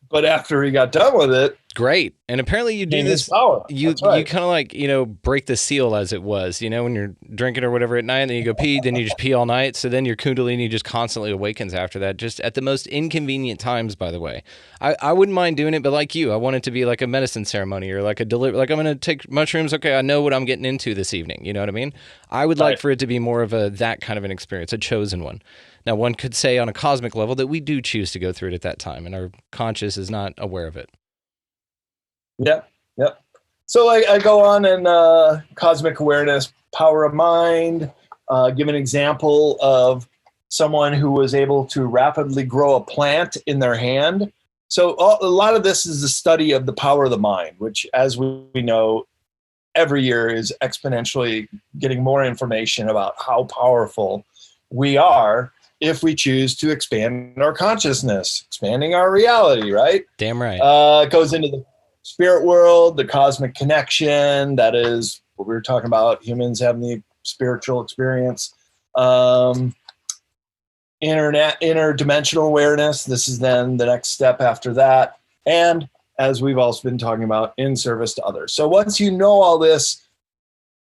But after he got done with it, great. And apparently you do gained his this, power. you That's right. you kind of like, break the seal, as it was, when you're drinking or whatever at night, and then you go pee, then you just pee all night. So then your Kundalini just constantly awakens after that, just at the most inconvenient times, by the way. I wouldn't mind doing it, but like you, I want it to be like a medicine ceremony, or like like I'm going to take mushrooms. Okay, I know what I'm getting into this evening. You know what I mean? I would like for it to be more of that kind of an experience, a chosen one. Now, one could say on a cosmic level that we do choose to go through it at that time, and our conscious is not aware of it. Yep. So I go on in cosmic awareness, power of mind, give an example of someone who was able to rapidly grow a plant in their hand. So a lot of this is the study of the power of the mind, which, as we know, every year is exponentially getting more information about how powerful we are if we choose to expand our consciousness, expanding our reality, right? Damn right. It goes into the spirit world, the cosmic connection. That is what we were talking about, humans having the spiritual experience. Interdimensional awareness. This is then the next step after that. And as we've also been talking about, in service to others. So once you know all this,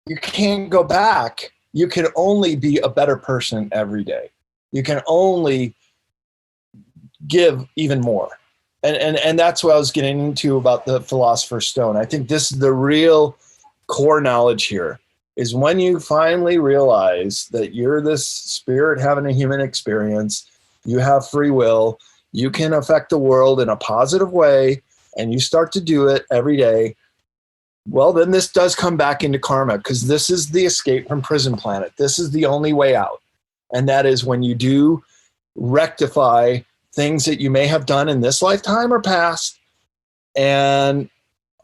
you can't go back. You can only be a better person every day. You can only give even more. And that's what I was getting into about the Philosopher's Stone. I think this is the real core knowledge here, is when you finally realize that you're this spirit having a human experience, you have free will, you can affect the world in a positive way, and you start to do it every day. Well, then this does come back into karma, because this is the escape from Prison Planet. This is the only way out. And that is when you do rectify things that you may have done in this lifetime or past, and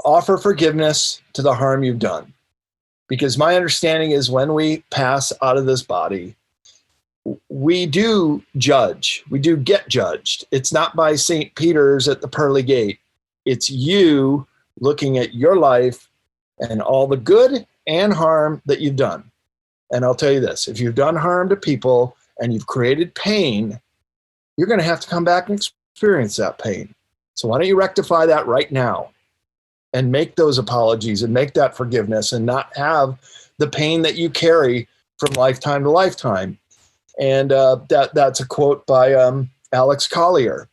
offer forgiveness to the harm you've done. Because my understanding is when we pass out of this body, we do judge. We do get judged. It's not by St. Peter's at the pearly gate. It's you looking at your life and all the good and harm that you've done. And I'll tell you this, if you've done harm to people and you've created pain, you're going to have to come back and experience that pain. So why don't you rectify that right now and make those apologies and make that forgiveness, and not have the pain that you carry from lifetime to lifetime. And that's a quote by Alex Collier.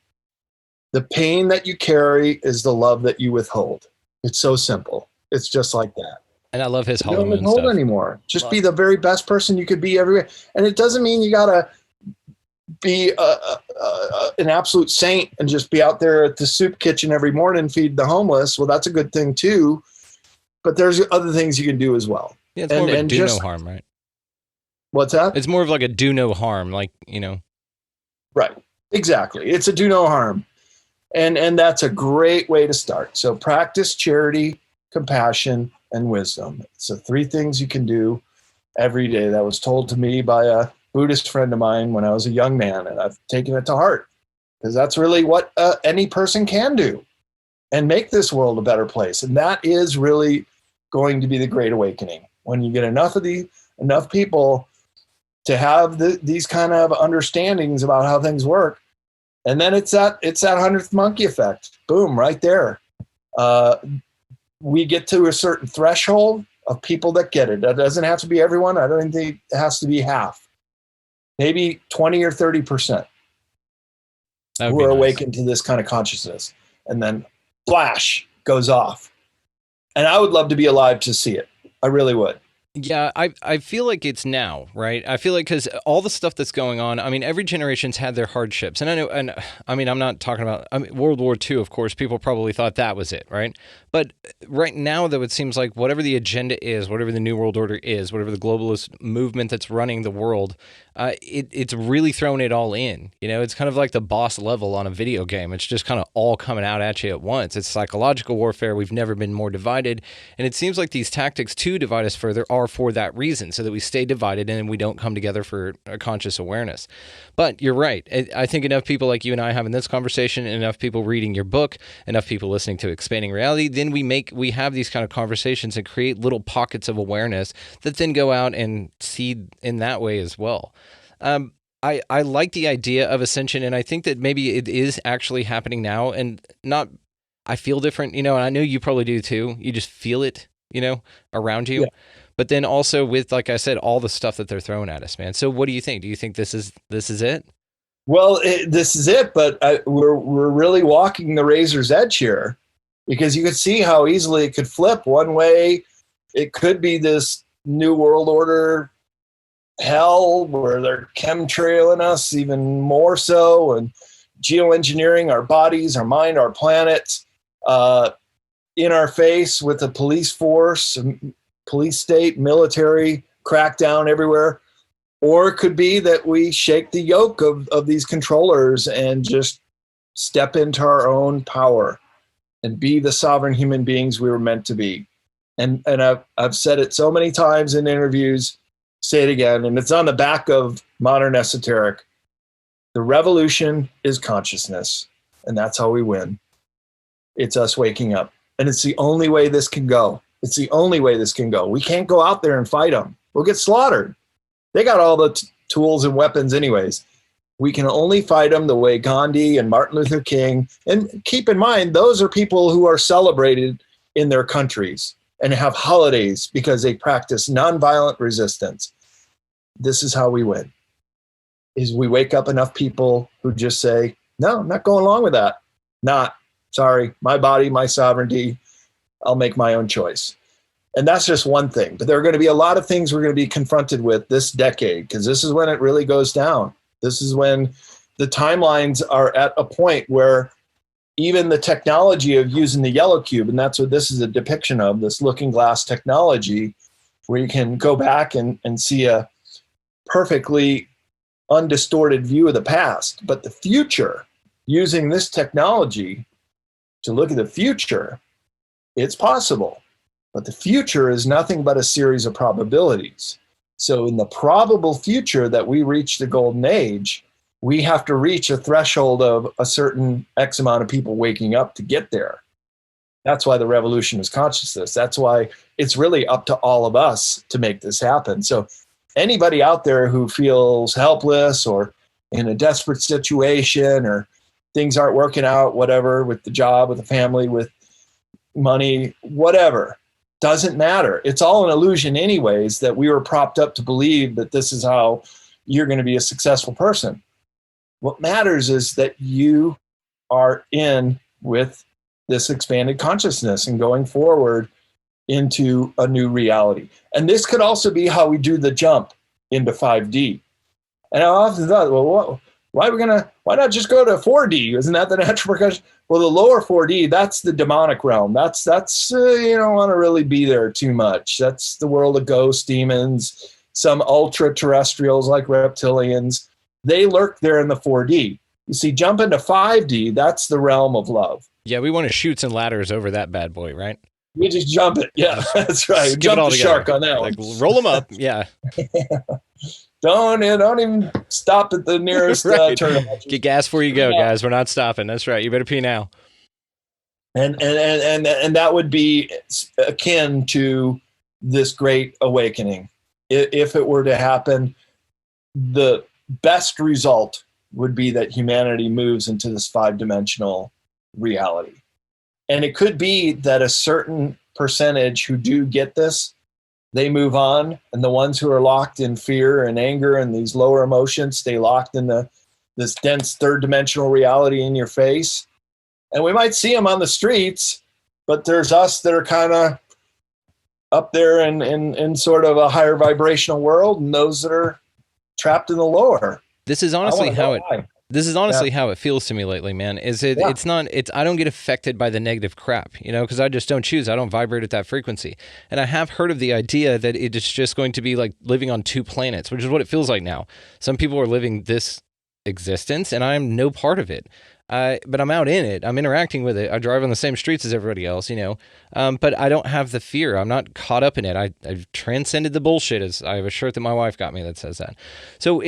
The pain that you carry is the love that you withhold. It's so simple. It's just like that. And I love his You Hollow don't Moon withhold stuff. anymore. Just be the very best person you could be everywhere. And it doesn't mean you got to be an absolute saint and just be out there at the soup kitchen every morning and feed the homeless. Well, that's a good thing too. But there's other things you can do as well. Yeah, it's more of a do no harm, right? What's that? It's more of like a do no harm, Right. Exactly. It's a do no harm. And that's a great way to start. So practice charity, compassion, and wisdom. It's the three things you can do every day. That was told to me by a Buddhist friend of mine when I was a young man, and I've taken it to heart, because that's really what any person can do and make this world a better place. And that is really going to be the Great Awakening. When you get enough people to have these kind of understandings about how things work, and then it's that 100th monkey effect. Boom, right there. We get to a certain threshold of people that get it. That doesn't have to be everyone. I don't think it has to be half. Maybe 20 or 30% who are awakened to this kind of consciousness. And then flash goes off. And I would love to be alive to see it. I really would. Yeah, I feel like it's now, right? I feel like because all the stuff that's going on, I mean, every generation's had their hardships. And I know, and I mean, I'm not talking about World War II, of course, people probably thought that was it, right? But right now, though, it seems like whatever the agenda is, whatever the New World Order is, whatever the globalist movement that's running the world, it's really throwing it all in. You know, it's kind of like the boss level on a video game. It's just kind of all coming out at you at once. It's psychological warfare. We've never been more divided. And it seems like these tactics to divide us further are for that reason, so that we stay divided and we don't come together for a conscious awareness. But you're right. I think enough people like you and I having this conversation, enough people reading your book, enough people listening to Expanding Reality, then we have these kind of conversations and create little pockets of awareness that then go out and seed in that way as well. I like the idea of ascension, and I think that maybe it is actually happening now, and not, I feel different, you know, and I know you probably do too. You just feel it, you know, around you. Yeah. But then also with, like I said, all the stuff that they're throwing at us, man. So what do you think? Do you think this is it? Well, this is it, but we're really walking the razor's edge here, because you could see how easily it could flip one way. It could be this new world order hell where they're chemtrailing us even more so, and geoengineering our bodies, our mind, our planet, in our face with a police force, police state, military crackdown everywhere. Or it could be that we shake the yoke of these controllers and just step into our own power and be the sovereign human beings we were meant to be. And I've said it so many times in interviews, say it again, and it's on the back of Modern Esoteric. The revolution is consciousness, and that's how we win. It's us waking up. And it's the only way this can go. It's the only way this can go. We can't go out there and fight them. We'll get slaughtered. They got all the tools and weapons anyways. We can only fight them the way Gandhi and Martin Luther King, and keep in mind, those are people who are celebrated in their countries and have holidays because they practice nonviolent resistance. This is how we win, is we wake up enough people who just say, no, I'm not going along with that. Not, sorry, my body, my sovereignty, I'll make my own choice. And that's just one thing. But there are going to be a lot of things we're going to be confronted with this decade, because this is when it really goes down. This is when the timelines are at a point where even the technology of using the yellow cube, and that's what this is a depiction of, this looking glass technology, where you can go back and see a perfectly undistorted view of the past. But the future, using this technology to look at the future, it's possible. But the future is nothing but a series of probabilities. So in the probable future that we reach the golden age, we have to reach a threshold of a certain X amount of people waking up to get there. That's why the revolution is consciousness. That's why it's really up to all of us to make this happen. So anybody out there who feels helpless or in a desperate situation, or things aren't working out, whatever, with the job, with the family, with money, whatever, doesn't matter. It's all an illusion anyways, that we were propped up to believe that this is how you're going to be a successful person. What matters is that you are in with this expanded consciousness and going forward into a new reality. And this could also be how we do the jump into 5D. And I often thought, well, why not just go to 4D? Isn't that the natural progression? Well, the lower 4D, that's the demonic realm. That's you don't want to really be there too much. That's the world of ghosts, demons, some ultra terrestrials like reptilians. They lurk there in the 4D. You see, jump into 5D, that's the realm of love. Yeah, we want to shoot some ladders over that bad boy, right? We just jump it. Yeah, that's right. Jump the shark on that one. Like, roll them up. Yeah. Don't even stop at the nearest right. turn. Get gas before you go, guys. We're not stopping. That's right. You better pee now. And that would be akin to this great awakening. If it were to happen, the best result would be that humanity moves into this 5-dimensional reality. And it could be that a certain percentage who do get this, they move on, and the ones who are locked in fear and anger and these lower emotions stay locked in this dense 3rd-dimensional reality in your face. And we might see them on the streets, but there's us that are kind of up there in sort of a higher vibrational world, and those that are trapped in the lower. This is honestly how it. Why. This is honestly how it feels to me lately, man. It's not, I don't get affected by the negative crap, because I just don't choose. I don't vibrate at that frequency. And I have heard of the idea that it's just going to be like living on two planets, which is what it feels like now. Some people are living this existence and I'm no part of it. But I'm out in it. I'm interacting with it. I drive on the same streets as everybody else, but I don't have the fear. I'm not caught up in it. I've transcended the bullshit. As I have a shirt that my wife got me that says that. So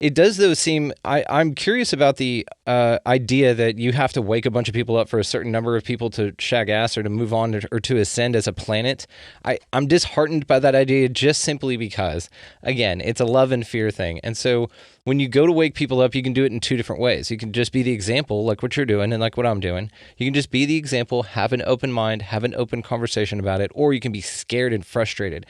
it does though seem, I'm curious about the idea that you have to wake a bunch of people up for a certain number of people to shag ass or to move on or to ascend as a planet. I'm disheartened by that idea just simply because, again, it's a love and fear thing. And so when you go to wake people up, you can do it in two different ways. You can just be the example, like what you're doing and like what I'm doing. You can just be the example, have an open mind, have an open conversation about it, or you can be scared and frustrated.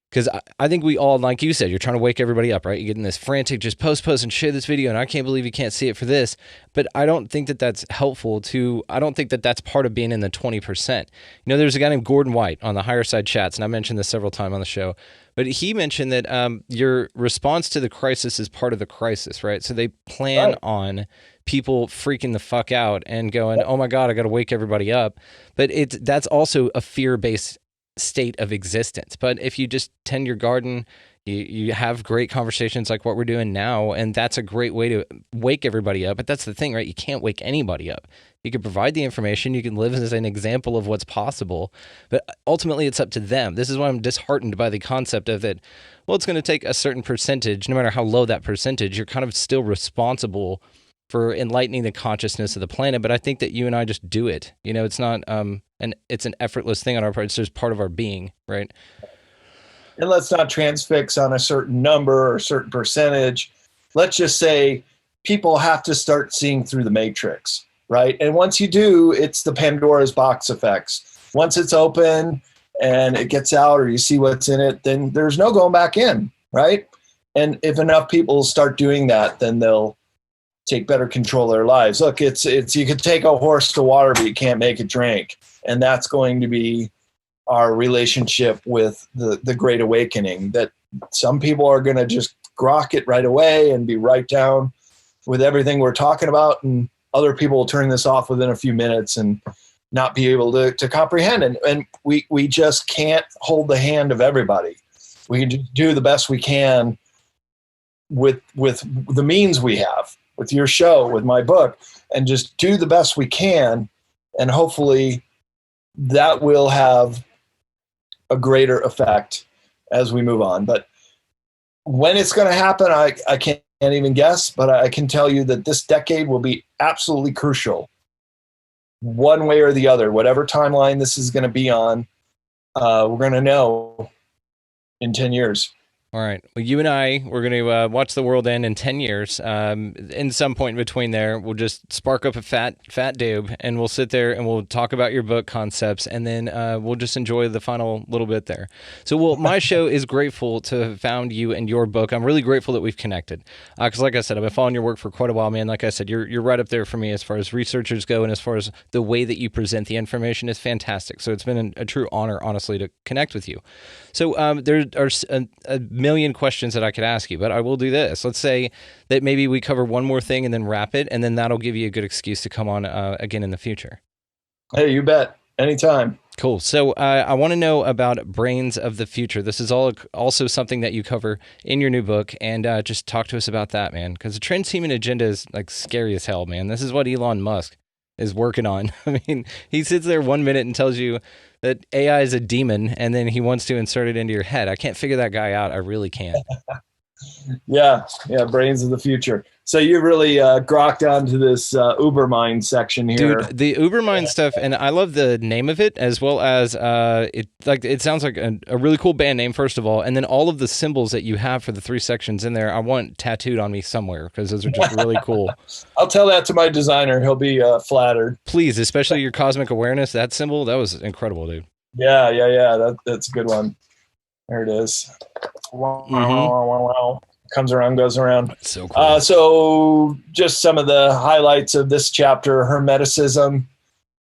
Because I think we all, like you said, you're trying to wake everybody up, right? You get in this frantic, just post and share this video, and I can't believe you can't see it for this. But I don't think that that's helpful I don't think that that's part of being in the 20%. There's a guy named Gordon White on the Higher Side Chats, and I mentioned this several times on the show. But he mentioned that your response to the crisis is part of the crisis, right? So they plan on people freaking the fuck out and going, oh my God, I got to wake everybody up. But that's also a fear-based state of existence. But if you just tend your garden, you have great conversations like what we're doing now, and that's a great way to wake everybody up. But that's the thing, right? You can't wake anybody up. You can provide the information, you can live as an example of what's possible, but ultimately it's up to them. This is why I'm disheartened by the concept of that, well, it's going to take a certain percentage, no matter how low that percentage, you're kind of still responsible for enlightening the consciousness of the planet. But I think that you and I just do it. It's not it's an effortless thing on our part. It's just part of our being, right? And let's not transfix on a certain number or a certain percentage. Let's just say people have to start seeing through the matrix, right? And once you do, it's the Pandora's box effects. Once it's open and it gets out, or you see what's in it, then there's no going back in, right? And if enough people start doing that, then they'll take better control of their lives. Look, it's you could take a horse to water, but you can't make it drink. And that's going to be our relationship with the Great Awakening, that some people are going to just grok it right away and be right down with everything we're talking about. And other people will turn this off within a few minutes and not be able to comprehend. And we just can't hold the hand of everybody. We can do the best we can with the means we have, with your show, with my book, and just do the best we can. And hopefully that will have a greater effect as we move on. But when it's going to happen, I can't even guess, but I can tell you that this decade will be absolutely crucial, one way or the other. Whatever timeline this is going to be on, we're going to know in 10 years. All right. Well, you and we're going to watch the world end in 10 years. In some point in between there, we'll just spark up a fat doob, and we'll sit there and we'll talk about your book concepts, and then we'll just enjoy the final little bit there. So, my show is grateful to have found you and your book. I'm really grateful that we've connected. Because like I said, I've been following your work for quite a while, man. Like I said, you're right up there for me as far as researchers go, and as far as the way that you present the information is fantastic. So it's been a true honor, honestly, to connect with you. So there are a million questions that I could ask you, but I will do this. Let's say that maybe we cover one more thing and then wrap it, and then that'll give you a good excuse to come on again in the future. Hey, you bet. Anytime. Cool. So I want to know about Brains of the Future. This is also something that you cover in your new book, and just talk to us about that, man, because the transhuman agenda is like scary as hell, man. This is what Elon Musk is working on. I mean, he sits there 1 minute and tells you that AI is a demon, and then he wants to insert it into your head. I can't figure that guy out. I really can't. Yeah, Brains of the Future. So you really grokked onto this Ubermind section here. Dude, the Ubermind stuff, and I love the name of it, as well as it sounds like a really cool band name, first of all, and then all of the symbols that you have for the 3 sections in there, I want tattooed on me somewhere, because those are just really cool. I'll tell that to my designer. He'll be flattered. Please, especially your cosmic awareness, that symbol, that was incredible, dude. Yeah. That's a good one. There it is. Wow. Comes around, goes around. That's so cool. So just some of the highlights of this chapter: Hermeticism.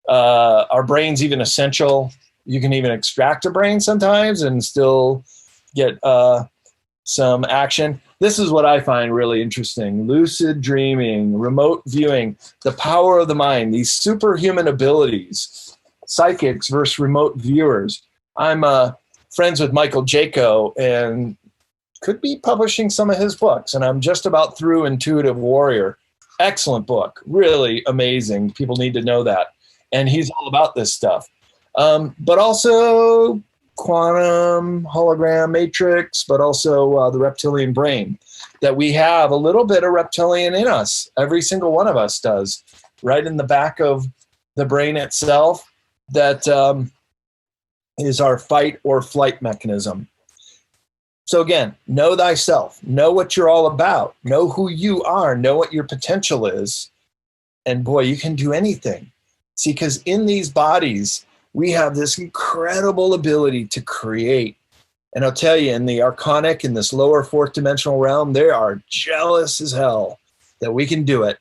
Are brains even essential? You can even extract a brain sometimes and still get some action. This is what I find really interesting. Lucid dreaming, remote viewing, the power of the mind, these superhuman abilities, psychics versus remote viewers. I'm friends with Michael Jaco and could be publishing some of his books. And I'm just about through Intuitive Warrior. Excellent book, really amazing. People need to know that. And he's all about this stuff. But also quantum, hologram, matrix, but also the reptilian brain, that we have a little bit of reptilian in us. Every single one of us does, right in the back of the brain itself. That is our fight or flight mechanism. So again, know thyself, know what you're all about, know who you are, know what your potential is. And boy, you can do anything. See, because in these bodies, we have this incredible ability to create. And I'll tell you, in the archonic, in this lower fourth dimensional realm, they are jealous as hell that we can do it.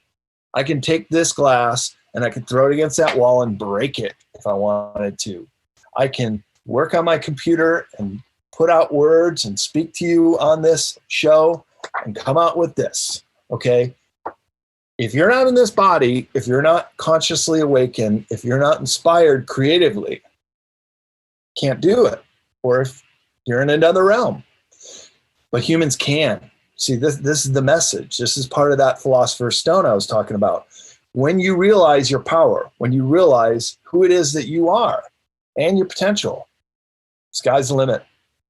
I can take this glass and I can throw it against that wall and break it if I wanted to. I can work on my computer and put out words and speak to you on this show and come out with this, okay? If you're not in this body, if you're not consciously awakened, if you're not inspired creatively, can't do it. Or if you're in another realm. But humans can. See, this is the message. This is part of that Philosopher's Stone I was talking about. When you realize your power, when you realize who it is that you are and your potential, sky's the limit.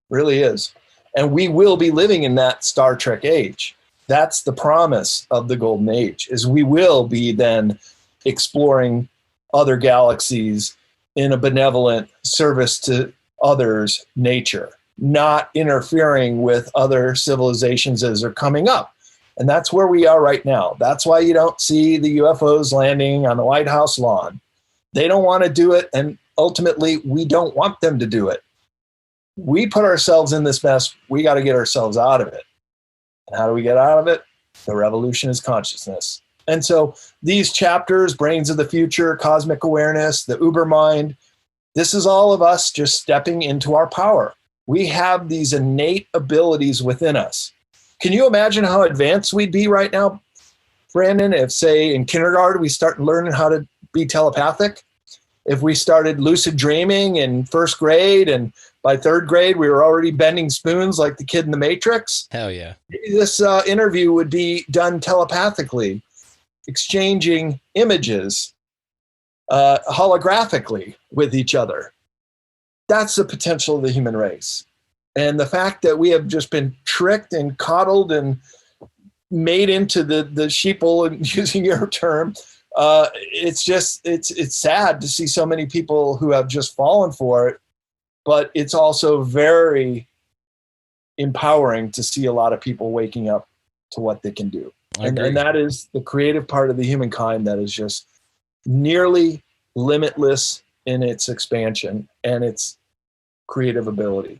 Really is. And we will be living in that Star Trek age. That's the promise of the Golden Age, is we will be then exploring other galaxies in a benevolent service to others' nature, not interfering with other civilizations as they're coming up. And that's where we are right now. That's why you don't see the UFOs landing on the White House lawn. They don't want to do it, and ultimately, we don't want them to do it. We put ourselves in this mess. We got to get ourselves out of it. And how do we get out of it? The revolution is consciousness. And so these chapters, Brains of the Future, Cosmic Awareness, the Uber Mind, this is all of us just stepping into our power. We have these innate abilities within us. Can you imagine how advanced we'd be right now, Brandon, if, say, in kindergarten we start learning how to be telepathic? If we started lucid dreaming in first grade and by third grade we were already bending spoons like the kid in the Matrix? Hell yeah. This interview would be done telepathically, exchanging images holographically with each other. That's the potential of the human race. And the fact that we have just been tricked and coddled and made into the sheeple, and using your term, it's sad to see so many people who have just fallen for it, but it's also very empowering to see a lot of people waking up to what they can do. And that is the creative part of the humankind that is just nearly limitless in its expansion and its creative ability.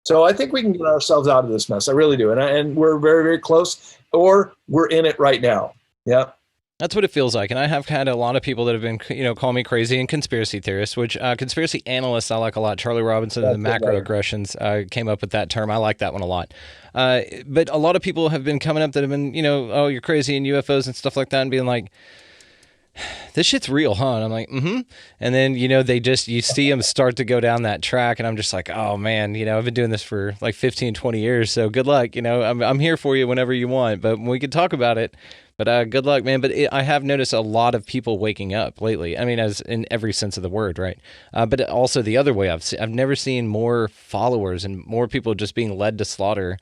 So I think we can get ourselves out of this mess. I really do. And we're very, very close, or we're in it right now. Yeah. That's what it feels like. And I have had a lot of people that have been, call me crazy and conspiracy theorists, which conspiracy analysts I like a lot. Charlie Robinson and the macroaggressions came up with that term. I like that one a lot. But a lot of people have been coming up that have been, oh, you're crazy and UFOs and stuff like that, and being like, this shit's real, huh? And I'm like, mm-hmm. And then, you see them start to go down that track, and I'm just like, oh man, I've been doing this for like 15, 20 years. So good luck. I'm here for you whenever you want, but we can talk about it. But good luck, man. But I have noticed a lot of people waking up lately. I mean, as in every sense of the word, right? But also the other way, I've never seen more followers and more people just being led to slaughter.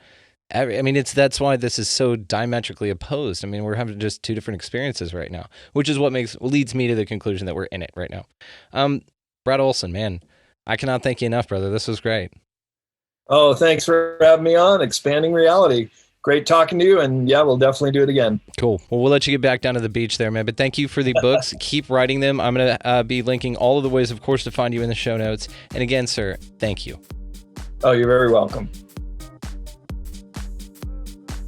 I mean, that's why this is so diametrically opposed. I mean, we're having just two different experiences right now, which is what leads me to the conclusion that we're in it right now. Brad Olsen, man, I cannot thank you enough, brother. This was great. Oh, thanks for having me on Expanding Reality. Great talking to you, and yeah, we'll definitely do it again. Cool. Well, we'll let you get back down to the beach there, man. But thank you for the books. Keep writing them. I'm going to be linking all of the ways, of course, to find you in the show notes. And again, sir, thank you. Oh, you're very welcome.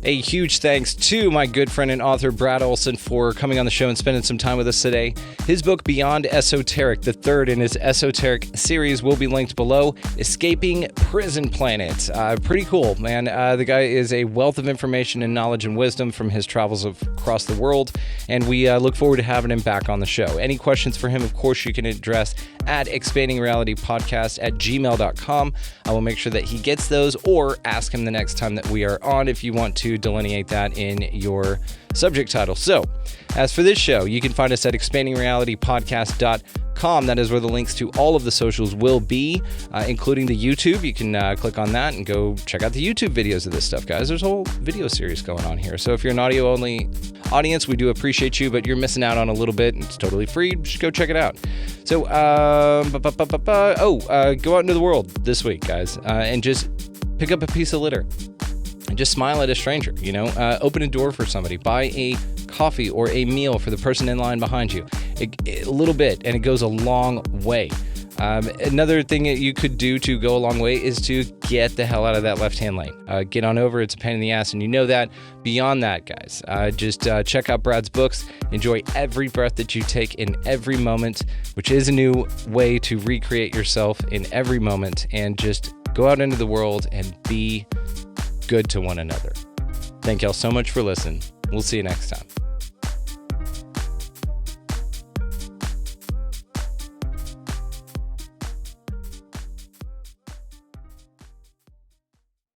A huge thanks to my good friend and author Brad Olsen for coming on the show and spending some time with us today. His book, Beyond Esoteric, the third in his Esoteric series, will be linked below. Escaping Prison Planet. Pretty cool, man. The guy is a wealth of information and knowledge and wisdom from his travels across the world, and we look forward to having him back on the show. Any questions for him, of course, you can address at expandingrealitypodcast@gmail.com. I will make sure that he gets those, or ask him the next time that we are on if you want to delineate that in your subject title. So, as for this show, you can find us at expandingrealitypodcast.com. That is where the links to all of the socials will be, including the YouTube. You can click on that and go check out the YouTube videos of this stuff, guys. There's a whole video series going on here. So if you're an audio-only audience, we do appreciate you, but you're missing out on a little bit, and it's totally free. Just go check it out. So, go out into the world this week, guys, and just pick up a piece of litter. And just smile at a stranger, open a door for somebody, buy a coffee or a meal for the person in line behind you. A little bit, and it goes a long way. Another thing that you could do to go a long way is to get the hell out of that left-hand lane. Get on over. It's a pain in the ass, and you know that. Beyond that, guys, just check out Brad's books. Enjoy every breath that you take in every moment, which is a new way to recreate yourself in every moment, and just go out into the world and be good to one another. Thank y'all so much for listening. We'll see you next time.